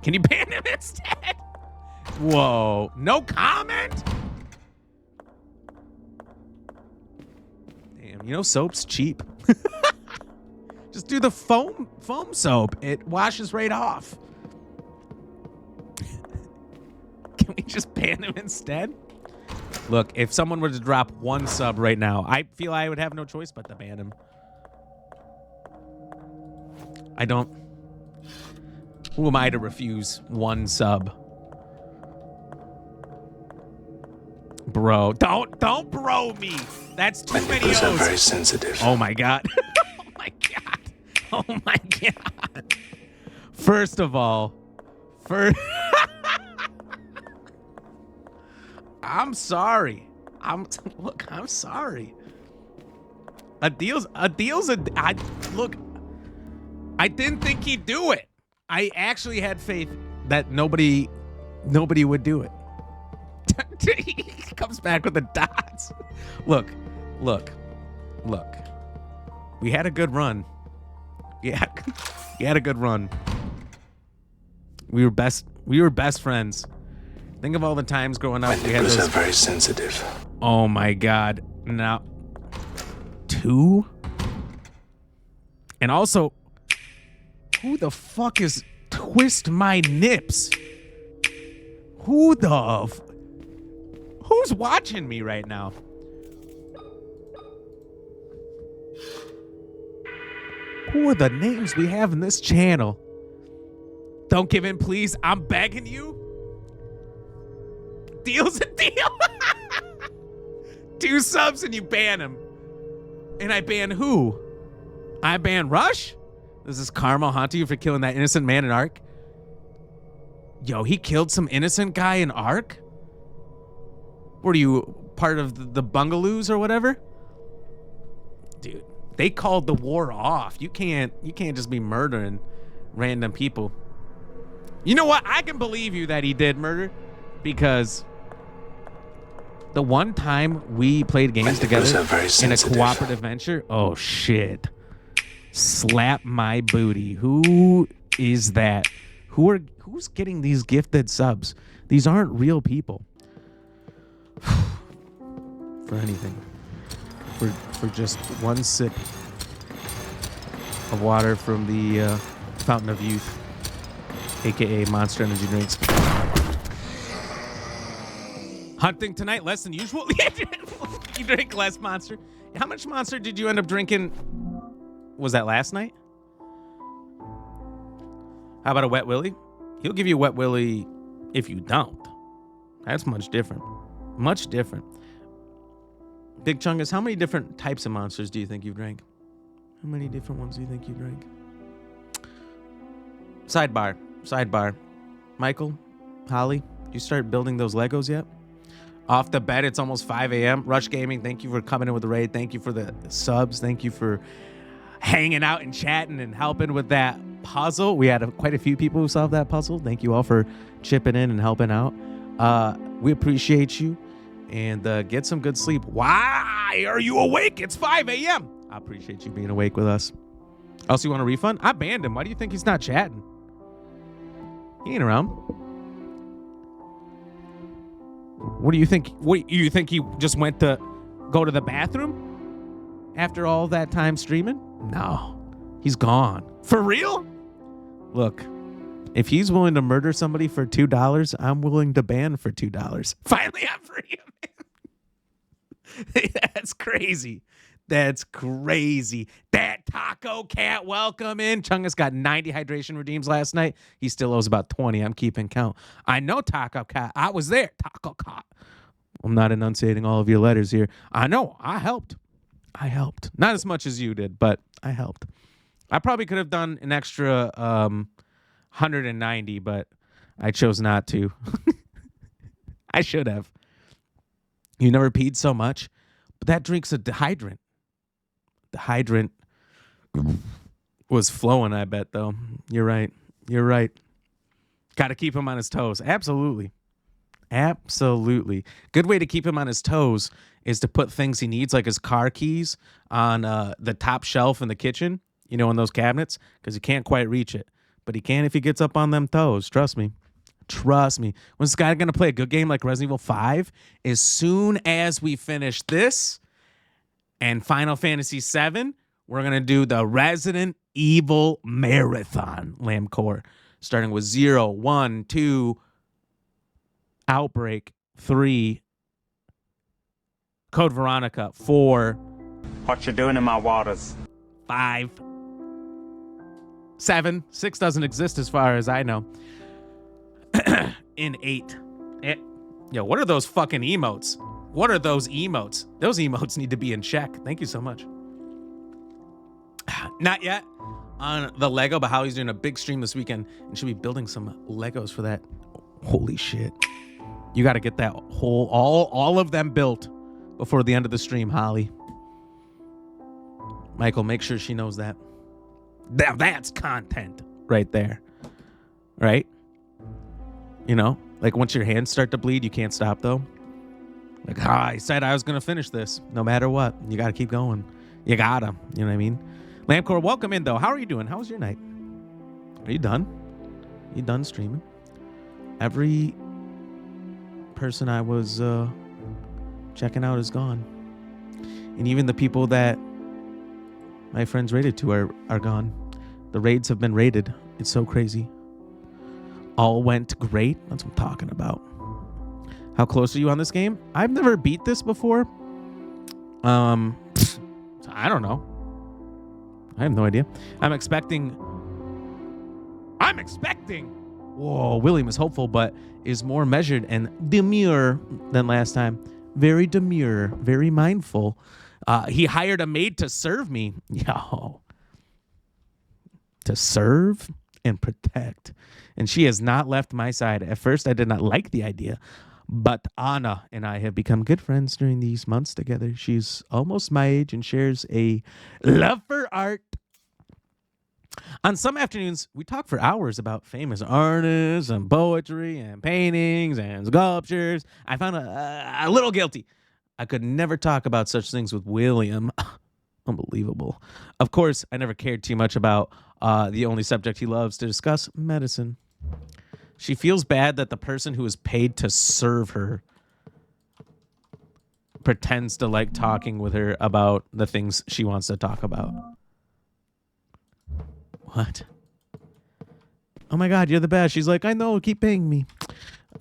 Can you ban him instead? Whoa. No comment? Damn, you know soap's cheap. Just do the foam soap. It washes right off. Can we just ban him instead? Look, if someone were to drop 1 sub right now, I feel I would have no choice but to ban him. I don't. Who am I to refuse 1 sub? Bro, don't bro me. That's too many O's. I'm very sensitive. Oh my God. Oh my God. First of all, I'm sorry. I'm sorry. Look, I didn't think he'd do it. I actually had faith that nobody would do it. He comes back with the dots. Look. We had a good run. Yeah, you had a good run. We were best friends. Think of all the times growing up. My nipples are very sensitive. Oh my God. Now 2? And also, who the fuck is twist my nips? Who's watching me right now? Who are the names we have in this channel? Don't give in, please. I'm begging you. Deal's a deal. 2 subs and you ban him. And I ban who? I ban Rush? Does this karma haunt you for killing that innocent man in Ark? Yo, he killed some innocent guy in Ark? What are you, part of the bungalows or whatever? Dude, they called the war off. You can't just be murdering random people. You know what? I can believe you that he did murder, because the one time we played games together in a cooperative venture, oh shit. Slap my booty. Who is that? Who's getting these gifted subs? These aren't real people. For anything. For just 1 sip of water from the Fountain of Youth, aka Monster Energy drinks. Hunting tonight less than usual. You drink less Monster. How much Monster did you end up drinking? Was that last night? How about a Wet Willy? He'll give you a Wet Willy if you don't. That's much different. Much different. Big Chungus, how many different types of monsters do you think you've drank? How many different ones do you think you drank? Sidebar. Michael, Holly, did you start building those Legos yet? Off the bed, it's almost 5 a.m. Rush Gaming, thank you for coming in with the raid. Thank you for the subs. Thank you for hanging out and chatting and helping with that puzzle. We had quite a few people who solved that puzzle. Thank you all for chipping in and helping out. We appreciate you. And get some good sleep. Why are you awake? It's 5 a.m. I appreciate you being awake with us. Also, you want a refund? I banned him. Why do you think he's not chatting? He ain't around. What do you think? What you think he just went to go to the bathroom after all that time streaming? No, he's gone. For real? Look, if he's willing to murder somebody for $2, I'm willing to ban for $2. Finally, I'm free. That's crazy. That's crazy. That Taco Cat, welcome in. Chungus got 90 hydration redeems last night. He still owes about 20. I'm keeping count. I know Taco Cat. I was there. Taco Cat. I'm not enunciating all of your letters here. I know. I helped. Not as much as you did, but I helped. I probably could have done an extra 190, but I chose not to. I should have. You never peed so much, but that drink's a dehydrant. The hydrant was flowing, I bet, though. You're right. Got to keep him on his toes. Absolutely. Good way to keep him on his toes is to put things he needs, like his car keys, on the top shelf in the kitchen, in those cabinets, because he can't quite reach it. But he can if he gets up on them toes. Trust me. When's this guy going to play a good game like Resident Evil 5? As soon as we finish this and Final Fantasy 7, we're going to do the Resident Evil Marathon, Lamcore. Starting with 0, 1, 2, Outbreak, 3, Code Veronica, 4. What you doing in my waters? 5. 7. 6 doesn't exist as far as I know. In 8. Yo, what are those fucking emotes? What are those emotes? Those emotes need to be in check. Thank you so much. Not yet on the Lego, but Holly's doing a big stream this weekend and she'll be building some Legos for that. Holy shit. You got to get that all of them built before the end of the stream, Holly. Michael, make sure she knows that. That's content right there. Right? Like once your hands start to bleed, you can't stop though. Like, I said I was going to finish this no matter what. You got to keep going. You got to. You know what I mean? Lampcore, welcome in though. How are you doing? How was your night? Are you done? You done streaming? Every person I was checking out is gone. And even the people that my friends raided to are gone. The raids have been raided. It's so crazy. All went great. That's what I'm talking about. How close are you on this game? I've never beat this before. I don't know. I have no idea. I'm expecting. Whoa, William is hopeful, but is more measured and demure than last time. Very demure, very mindful. He hired a maid to serve me. Yo. To serve and protect. And she has not left my side. At first, I did not like the idea, but Anna and I have become good friends during these months together. She's almost my age and shares a love for art. On some afternoons, we talk for hours about famous artists and poetry and paintings and sculptures. I found a little guilty. I could never talk about such things with William. Unbelievable. Of course, I never cared too much about the only subject he loves to discuss, medicine. She feels bad that the person who is paid to serve her pretends to like talking with her about the things she wants to talk about. What? Oh my God, you're the best. She's like, I know, keep paying me.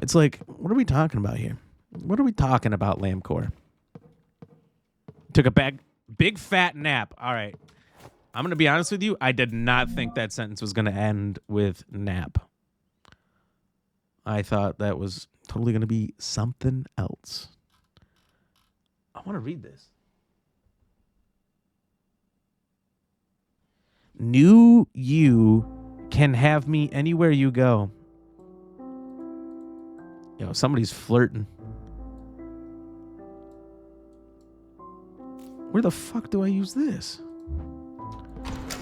It's like, what are we talking about here? What are we talking about, Lamcore? Took a big fat nap. All right. I'm going to be honest with you. I did not think that sentence was going to end with nap. I thought that was totally going to be something else. I want to read this. New you can have me anywhere you go. Yo, somebody's flirting. Where the fuck do I use this?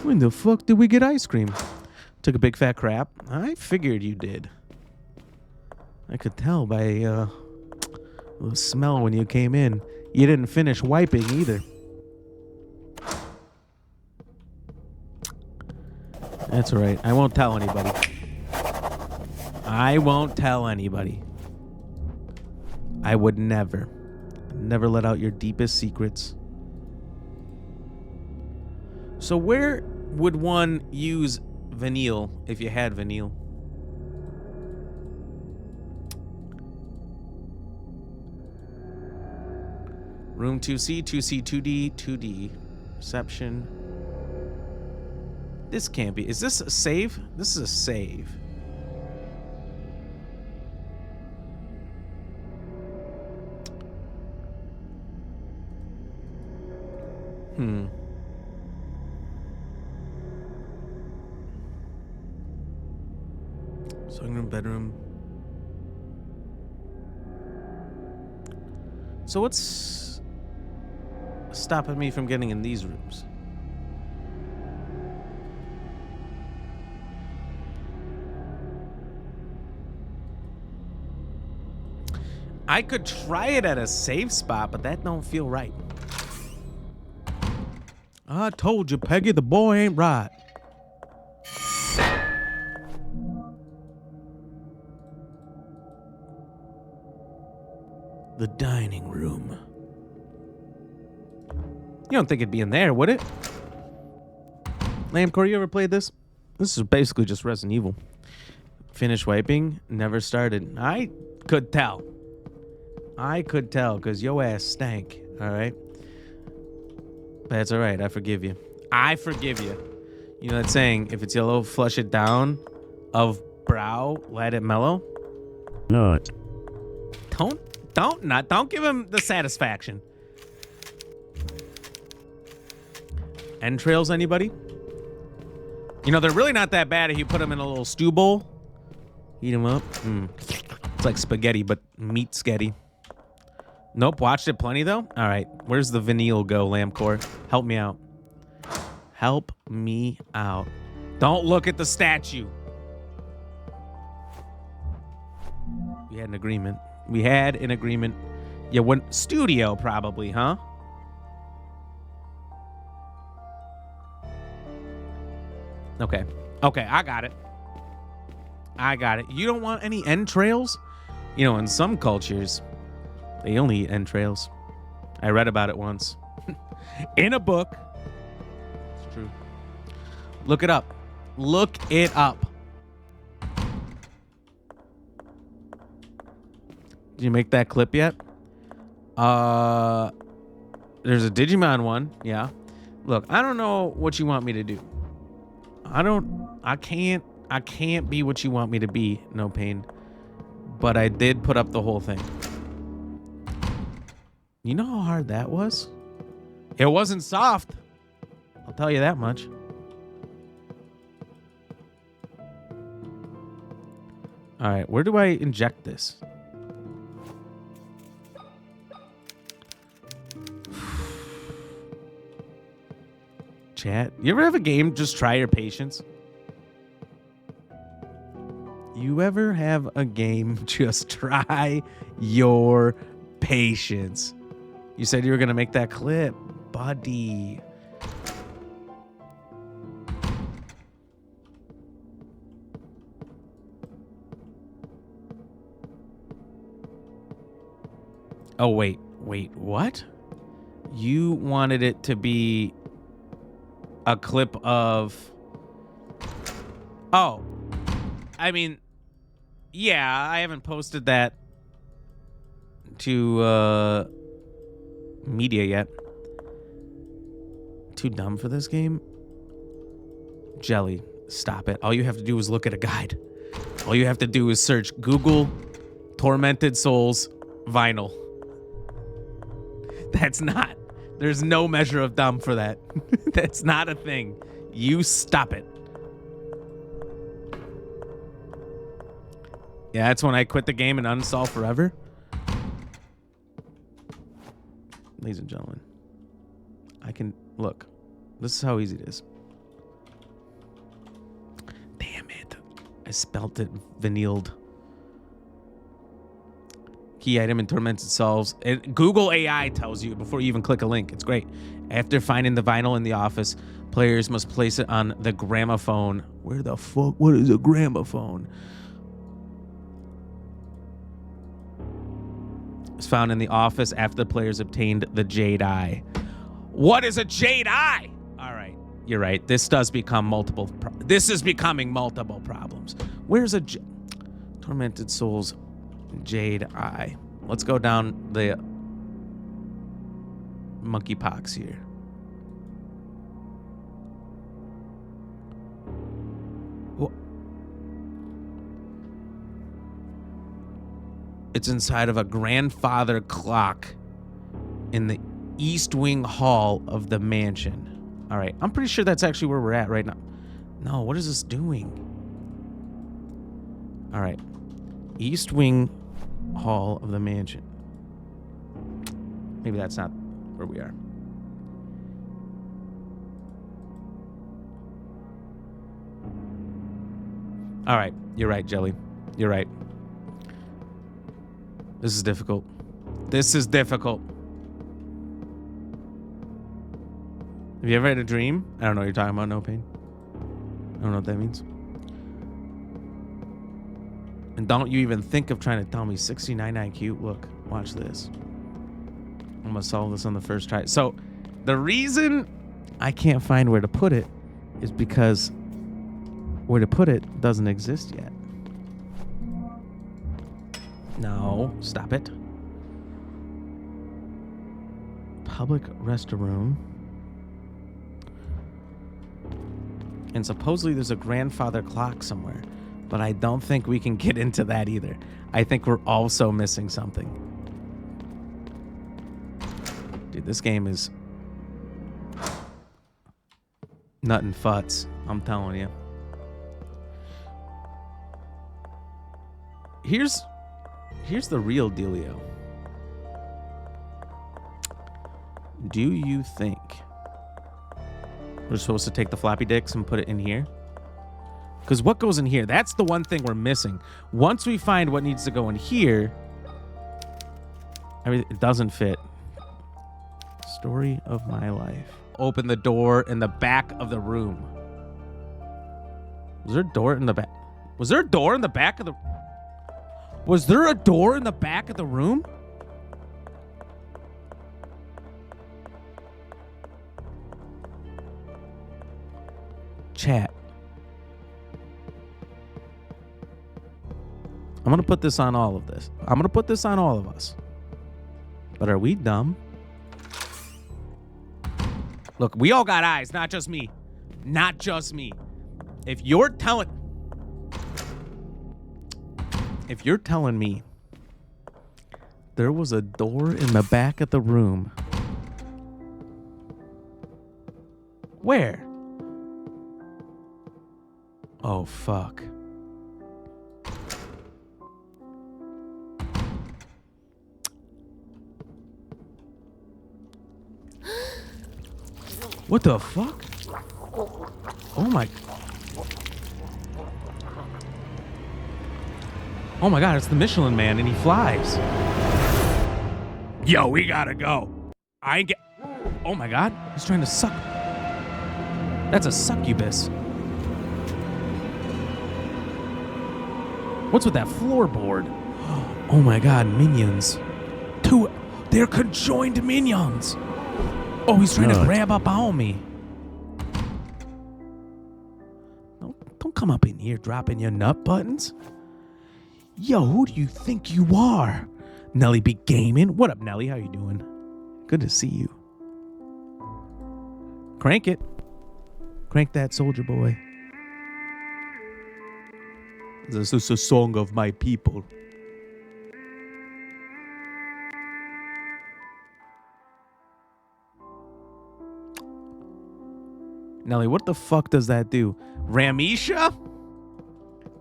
When the fuck did we get ice cream? Took a big fat crap. I figured you did. I could tell by the smell when you came in. You didn't finish wiping either. That's all right. I won't tell anybody. I won't tell anybody. I would never let out your deepest secrets. So where would one use vinyl if you had vinyl? Room 2C, 2C, 2D, 2D. Reception. This can't be. Is this a save? This is a save. Sewing room, bedroom. So what's stopping me from getting in these rooms? I could try it at a safe spot, but that don't feel right. I told you, Peggy, the boy ain't right. The dining room. You don't think it'd be in there, would it? Lamcore, you ever played this? This is basically just Resident Evil. Finish wiping, never started. I could tell. Because your ass stank, all right? That's all right. I forgive you. You know that saying, if it's yellow, flush it down. Of brow, let it mellow. No. Don't give him the satisfaction. Entrails, anybody? You know, they're really not that bad if you put them in a little stew bowl. Heat them up. It's like spaghetti, but meat sketty. Nope, watched it plenty, though. All right, where's the vinyl go, Lamcore? Help me out. Help me out. Don't look at the statue. We had an agreement. Yeah, studio, probably, huh? Okay, I got it. You don't want any entrails? You know, in some cultures, they only eat entrails. I read about it once. In a book. It's true. Look it up. Did you make that clip yet? There's a Digimon one. Yeah. Look, I don't know what you want me to do. I can't be what you want me to be, No Pain. But I did put up the whole thing. You know how hard that was? It wasn't soft. I'll tell you that much. All right, where do I inject this? Chat, you ever have a game just try your patience? You ever have a game just try your patience? You said you were going to make that clip, buddy. Oh, wait, what? You wanted it to be a clip of... Oh, I mean, yeah, I haven't posted that to media yet. Too dumb for this game? Jelly, stop it. All you have to do is look at a guide. All you have to do is search Google Tormented Souls vinyl. There's no measure of dumb for that. That's not a thing. You stop it. Yeah, that's when I quit the game and uninstall forever. Ladies and gentlemen, I can look. This is how easy it is. Damn it. I spelt it vinyled. Key item in Tormented Souls. Google AI tells you before you even click a link. It's great. After finding the vinyl in the office, players must place it on the gramophone. Where the fuck? What is a gramophone? It's found in the office after the players obtained the Jade Eye. What is a Jade Eye? All right, you're right. This does become multiple. This is becoming multiple problems. Where's a Tormented Souls Jade Eye? Let's go down the monkeypox here. It's inside of a grandfather clock in the East Wing Hall of the mansion. All right, I'm pretty sure that's actually where we're at right now. No, what is this doing? All right, East Wing Hall of the mansion. Maybe that's not where we are. All right, you're right, Jelly. You're right. This is difficult. This is difficult. Have you ever had a dream? I don't know what you're talking about, No Pain. I don't know what that means. And don't you even think of trying to tell me 69 IQ. Look, watch this. I'm going to solve this on the first try. So the reason I can't find where to put it is because where to put it doesn't exist yet. No, stop it. Public restroom. And supposedly there's a grandfather clock somewhere, but I don't think we can get into that either. I think we're also missing something. Dude, this game is nut and futz, I'm telling you. Here's the real dealio. Do you think we're supposed to take the floppy disks and put it in here? Because what goes in here? That's the one thing we're missing. Once we find what needs to go in here, it doesn't fit. Story of my life. Open the door in the back of the room. Was there a door in the back? Was there a door in the back of the... Was there a door in the back of the room? Chat. I'm going to put this on all of this. I'm going to put this on all of us. But are we dumb? Look, we all got eyes, not just me. Not just me. If you're telling me there was a door in the back of the room. Where? Oh, fuck. What the fuck? Oh my... Oh my god, it's the Michelin Man and he flies. Yo, we gotta go. I ain't get... Oh my god, he's trying to suck. That's a succubus. What's with that floorboard? Oh my god, minions. They're conjoined minions. Oh, he's trying to grab up on me. Don't come up in here dropping your nut buttons. Yo, who do you think you are? Nelly be gaming? What up, Nelly? How you doing? Good to see you. Crank it. Crank that, soldier boy. This is a song of my people. Nelly, what the fuck does that do? Ramesha?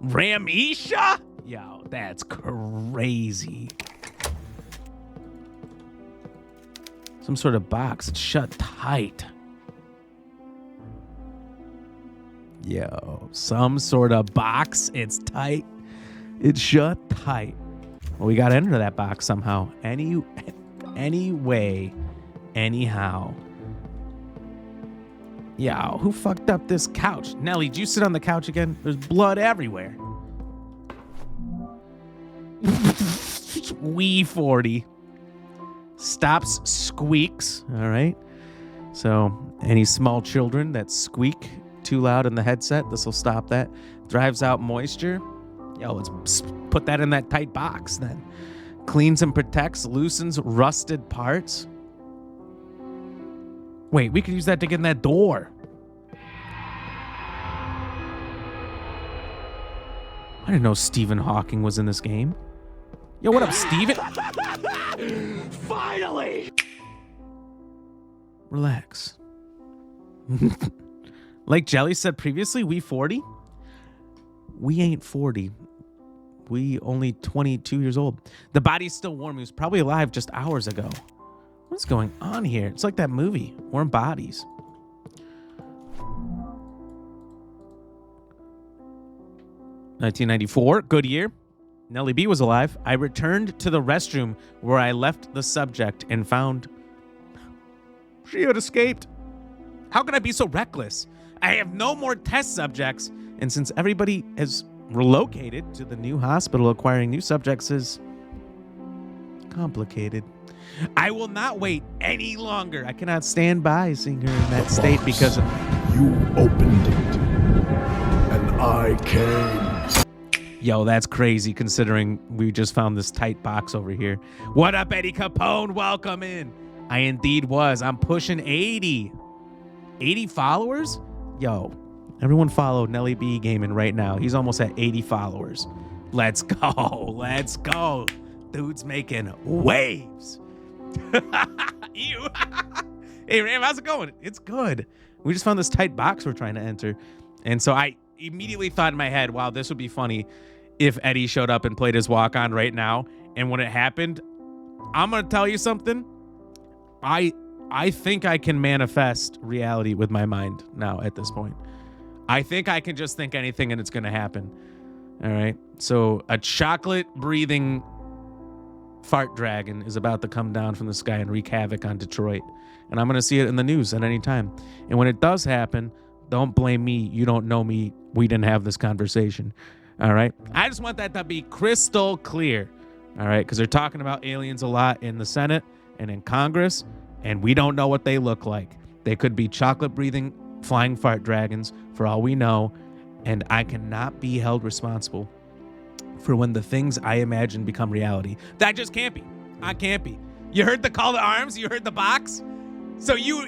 Ramesha? Yo, that's crazy. Some sort of box. It's shut tight. Yo, some sort of box. It's tight. It's shut tight. Well, we got to enter that box somehow. Any way, anyhow. Yo, who fucked up this couch? Nelly, did you sit on the couch again? There's blood everywhere. Wee 40. stops squeaks. All right. So any small children that squeak too loud in the headset, this will stop that. Drives out moisture. Yo, let's put that in that tight box then. Cleans and protects, loosens rusted parts. Wait, we could use that to get in that door. I didn't know Stephen Hawking was in this game. Yo, what up, Stephen? Finally! Relax. Like Jelly said previously, we 40? We ain't 40. We only 22 years old. The body's still warm. He was probably alive just hours ago. What's going on here? It's like that movie, Warm Bodies. $1994, good year. Nellie B was alive. I returned to the restroom where I left the subject and found she had escaped. How could I be so reckless? I have no more test subjects, and since everybody has relocated to the new hospital, acquiring new subjects is complicated. I will not wait any longer. I cannot stand by seeing her in that state because of... You opened it, and I came. Yo, that's crazy considering we just found this tight box over here. What up, Eddie Capone? Welcome in. I indeed was. I'm pushing 80. 80 followers? Yo, everyone follow Nelly B Gaming right now. He's almost at 80 followers. Let's go. Let's go. Dude's making waves. Ew. Hey, Ram, how's it going? It's good. We just found this tight box we're trying to enter. And so I immediately thought in my head, wow, this would be funny if Eddie showed up and played his walk-on right now. And when it happened, I'm going to tell you something. I think I can manifest reality with my mind now at this point. I think I can just think anything and it's going to happen. All right. So a chocolate-breathing fart dragon is about to come down from the sky and wreak havoc on Detroit. And I'm going to see it in the news at any time. And when it does happen, don't blame me. You don't know me. We didn't have this conversation. All right. I just want that to be crystal clear. All right. Because they're talking about aliens a lot in the Senate and in Congress. And we don't know what they look like. They could be chocolate-breathing flying fart dragons for all we know. And I cannot be held responsible for when the things I imagine become reality. That just can't be. I can't be. You heard the call to arms? You heard the box? So you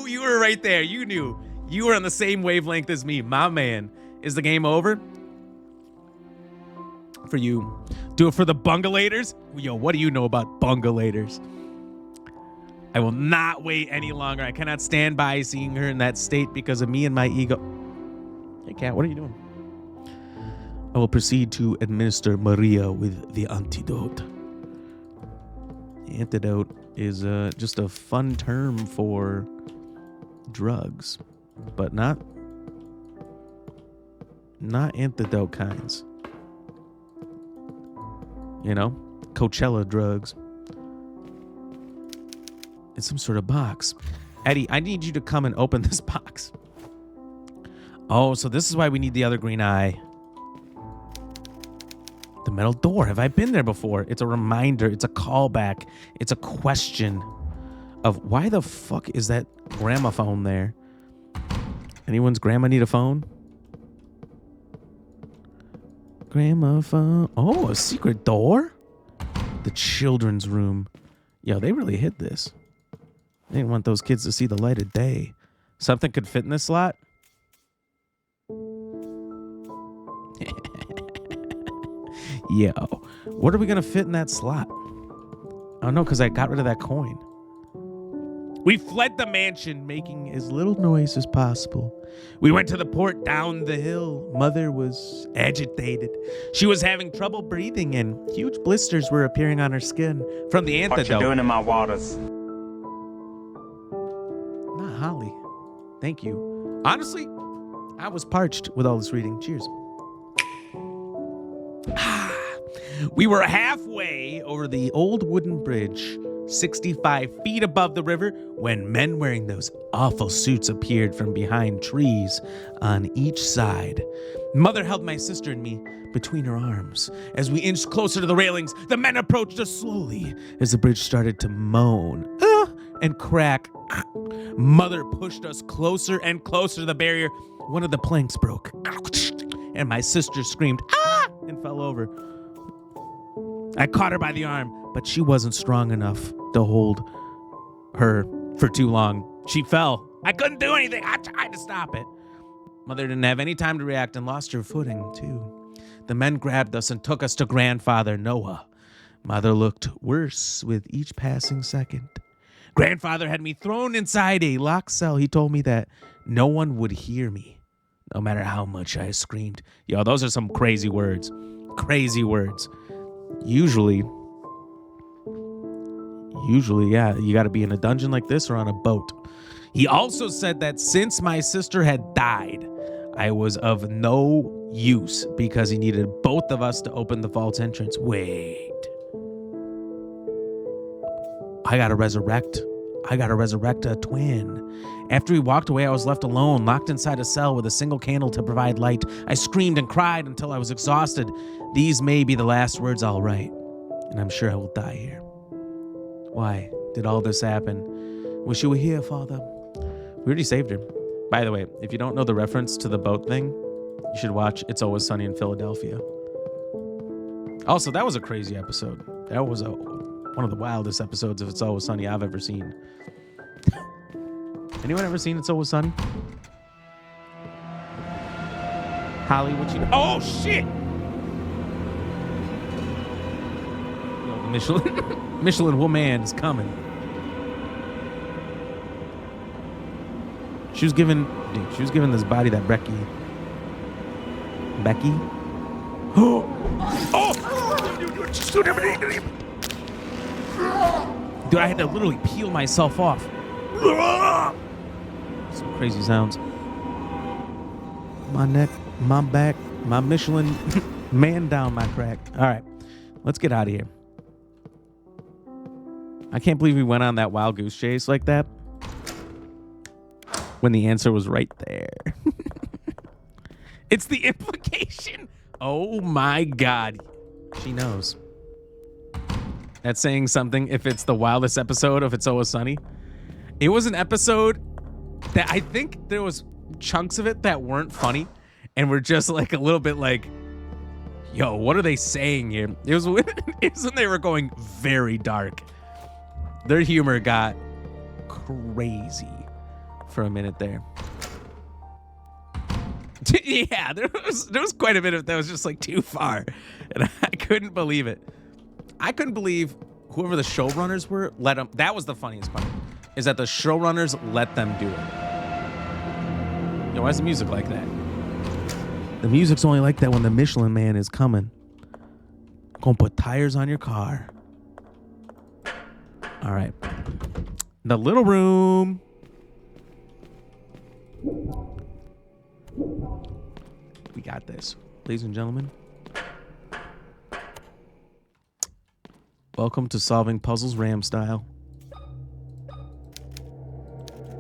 you were right there. You knew. You were on the same wavelength as me. My man. Is the game over? For you. Do it for the bungalators? Yo, what do you know about bungalators? I will not wait any longer. I cannot stand by seeing her in that state because of me and my ego. Hey, cat, what are you doing? I will proceed to administer Maria with the antidote. The antidote is just a fun term for drugs, but not antidote kinds. You know, Coachella drugs. It's some sort of box. Eddie, I need you to come and open this box. Oh, so this is why we need the other green eye. The metal door. Have I been there before? It's a reminder. It's a callback. It's a question of why the fuck is that gramophone there? Anyone's grandma need a phone? Gramophone. Oh, a secret door? The children's room. Yo, they really hid this. They didn't want those kids to see the light of day. Something could fit in this slot? Yo, what are we going to fit in that slot? I don't know, because I got rid of that coin. We fled the mansion, making as little noise as possible. We went to the port down the hill. Mother was agitated. She was having trouble breathing, and huge blisters were appearing on her skin from the antidote. What you doing in my waters? Not Holly. Thank you. Honestly, I was parched with all this reading. Cheers. We were halfway over the old wooden bridge. 65 feet above the river when men wearing those awful suits appeared from behind trees on each side. Mother held my sister and me between her arms. As we inched closer to the railings, the men approached us slowly as the bridge started to moan and crack. Mother pushed us closer and closer to the barrier. One of the planks broke, and my sister screamed, "Ah!" and fell over. I caught her by the arm, but she wasn't strong enough to hold her for too long. She fell. I couldn't do anything. I tried to stop it. Mother didn't have any time to react and lost her footing, too. The men grabbed us and took us to Grandfather Noah. Mother looked worse with each passing second. Grandfather had me thrown inside a locked cell. He told me that no one would hear me, no matter how much I screamed. Yo, those are some crazy words. Crazy words. Usually, yeah, you got to be in a dungeon like this or on a boat. He also said that since my sister had died, I was of no use because he needed both of us to open the vault's entrance. Wait. I gotta resurrect a twin. After he walked away, I was left alone, locked inside a cell with a single candle to provide light. I screamed and cried until I was exhausted. These may be the last words I'll write, and I'm sure I will die here. Why did all this happen? Wish you were here, Father. We already saved her. By the way, if you don't know the reference to the boat thing, you should watch It's Always Sunny in Philadelphia. Also, that was a crazy episode. That was one of the wildest episodes of It's Always Sunny I've ever seen. Anyone ever seen It's Always Sunny? Holly, what you... Oh, shit! Yo, the Michelin woman is coming. She was giving this body that Becky. Oh! Dude, I had to literally peel myself off. Some crazy sounds. My neck, my back, my Michelin man down my crack. All right, let's get out of here. I can't believe we went on that wild goose chase like that when the answer was right there. It's the implication. Oh my God. She knows. That's saying something if it's the wildest episode of It's Always Sunny. It was an episode that I think there was chunks of it that weren't funny and were just like a little bit like, yo, what are they saying here? It was when they were going very dark. Their humor got crazy for a minute there. Yeah, there was quite a bit of that was just like too far. And I couldn't believe it. I couldn't believe whoever the showrunners were let them. That was the funniest part, is that the showrunners let them do it. Yo, why is the music like that? The music's only like that when the Michelin man is coming. Gonna put tires on your car. All right. The little room. We got this, ladies and gentlemen. Welcome to solving puzzles Ram style.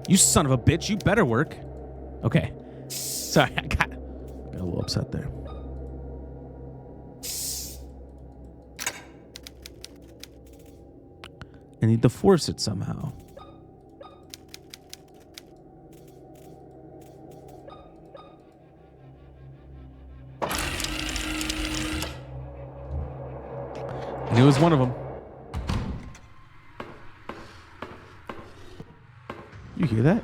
You son of a bitch, you better work. Okay. Sorry, I got a little upset there. I need to force it somehow. And it was one of them. You hear that?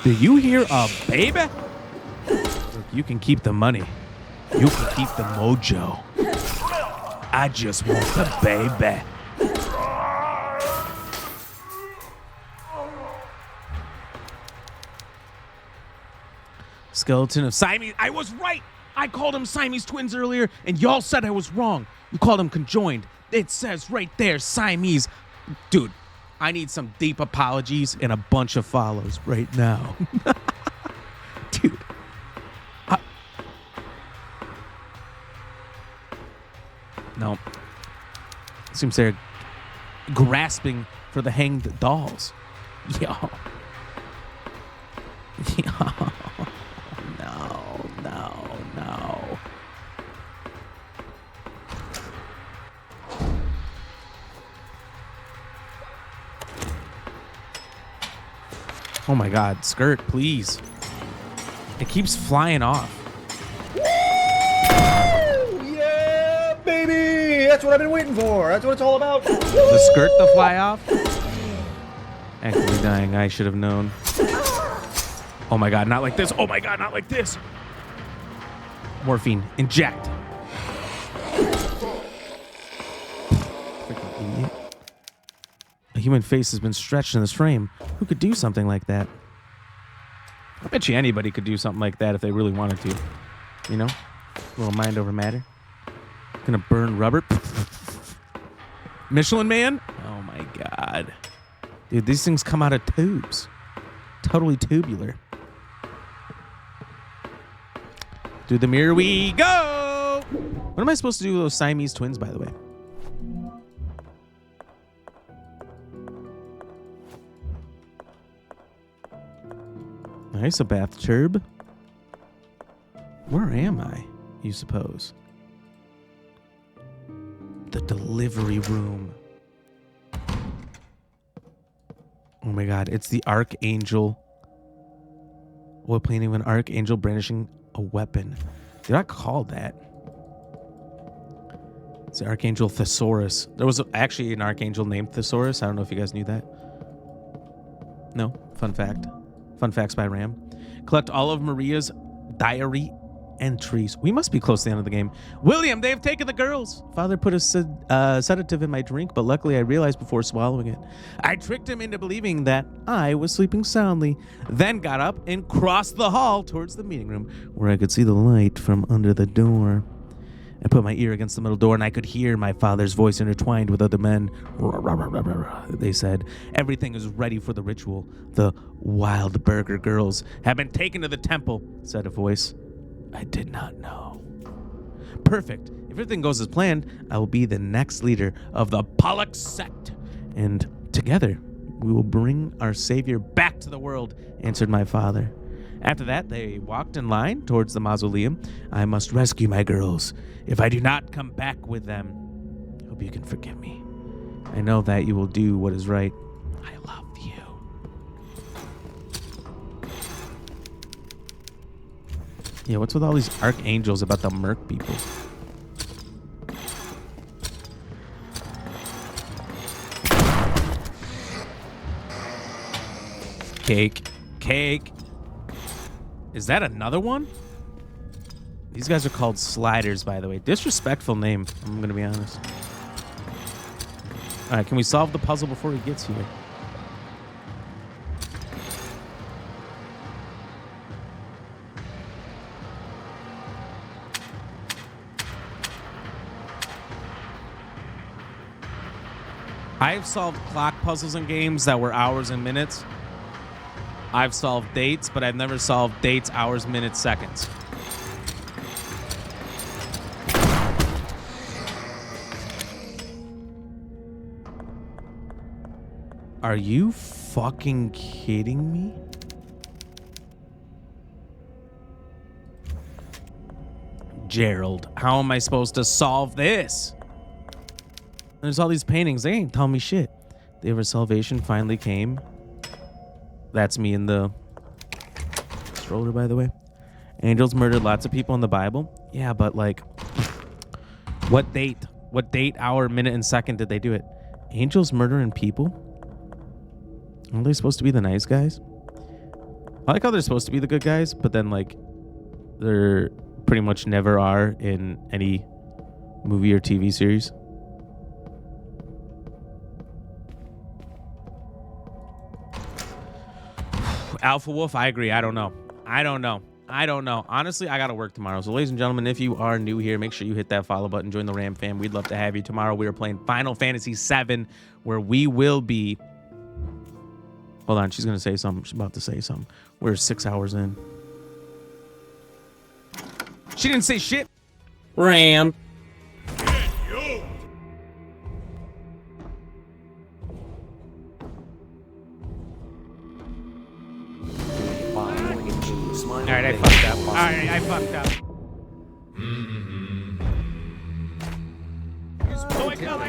Do you hear a baby? Look, you can keep the money. You can keep the mojo. I just want the baby. Skeleton of Siamese. I was right. I called them Siamese twins earlier, and y'all said I was wrong. You called them conjoined. It says right there, Siamese. Dude, I need some deep apologies and a bunch of follows right now. Dude. Seems they're grasping for the hanged dolls. Yo. Yo. No. Oh my God, skirt, please. It keeps flying off. Yeah, baby! That's what I've been waiting for. That's what it's all about. The skirt to fly off? Actually dying, I should have known. Oh my God, not like this. Oh my God, not like this. Morphine, inject. Freaking idiot. A human face has been stretched in this frame. Who could do something like that? I bet you anybody could do something like that if they really wanted to. You know? A little mind over matter. Gonna burn rubber. Michelin Man? Oh my God. Dude, these things come out of tubes. Totally tubular. Through the mirror we go! What am I supposed to do with those Siamese twins, by the way? Nice, a bathtub. Where am I, you suppose? The delivery room. Oh my God, it's the Archangel. What painting of an Archangel brandishing a weapon? They're not called that. It's the Archangel Thesaurus. There was actually an Archangel named Thesaurus. I don't know if you guys knew that. No? Fun fact. Fun facts by Ram. Collect all of Maria's diary entries. We must be close to the end of the game. William, they've taken the girls. Father put a sedative in my drink, but luckily I realized before swallowing it. I tricked him into believing that I was sleeping soundly, then got up and crossed the hall towards the meeting room where I could see the light from under the door. I put my ear against the middle door and I could hear my father's voice intertwined with other men. They said, everything is ready for the ritual. The Wild Burger girls have been taken to the temple, said a voice. I did not know. Perfect. If everything goes as planned, I will be the next leader of the Pollock sect. And together, we will bring our savior back to the world, answered my father. After that, they walked in line towards the mausoleum. I must rescue my girls. If I do not come back with them, hope you can forgive me. I know that you will do what is right. I love you. Yeah, what's with all these archangels about the merc people? Cake. Is that another one? These guys are called sliders, by the way. Disrespectful name, I'm going to be honest. All right, can we solve the puzzle before he gets here? I've solved clock puzzles in games that were hours and minutes. I've solved dates, but I've never solved dates, hours, minutes, seconds. Are you fucking kidding me? Gerald, how am I supposed to solve this? There's all these paintings. They ain't telling me shit. The day of our salvation finally came. That's me in the stroller, by the way. Angels murdered lots of people in the Bible. Yeah, but like, what date, hour, minute, and second did they do it? Angels murdering people? Aren't they supposed to be the nice guys? I like how they're supposed to be the good guys, but then like, they're pretty much never are in any movie or TV series. Alpha Wolf, I agree. I don't know. Honestly, I got to work tomorrow. So, ladies and gentlemen, if you are new here, make sure you hit that follow button. Join the Ram fam. We'd love to have you. Tomorrow, we are playing Final Fantasy VII, where we will be... Hold on. She's going to say something. She's about to say something. We're 6 hours in. She didn't say shit. Ram. All right, I fucked up. All right, I fucked up. Oh, I fell.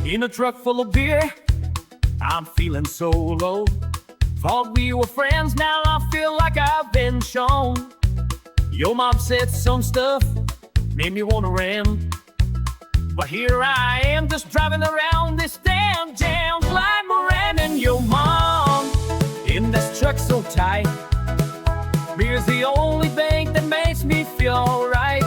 In a truck full of beer, I'm feeling so low. Thought we were friends, now I feel like I've been shown. Your mom said some stuff, made me wanna ram. But here I am, just driving around this damn jam. Like Moran and your mom, in this truck so tight. Beer's the only thing that makes me feel alright.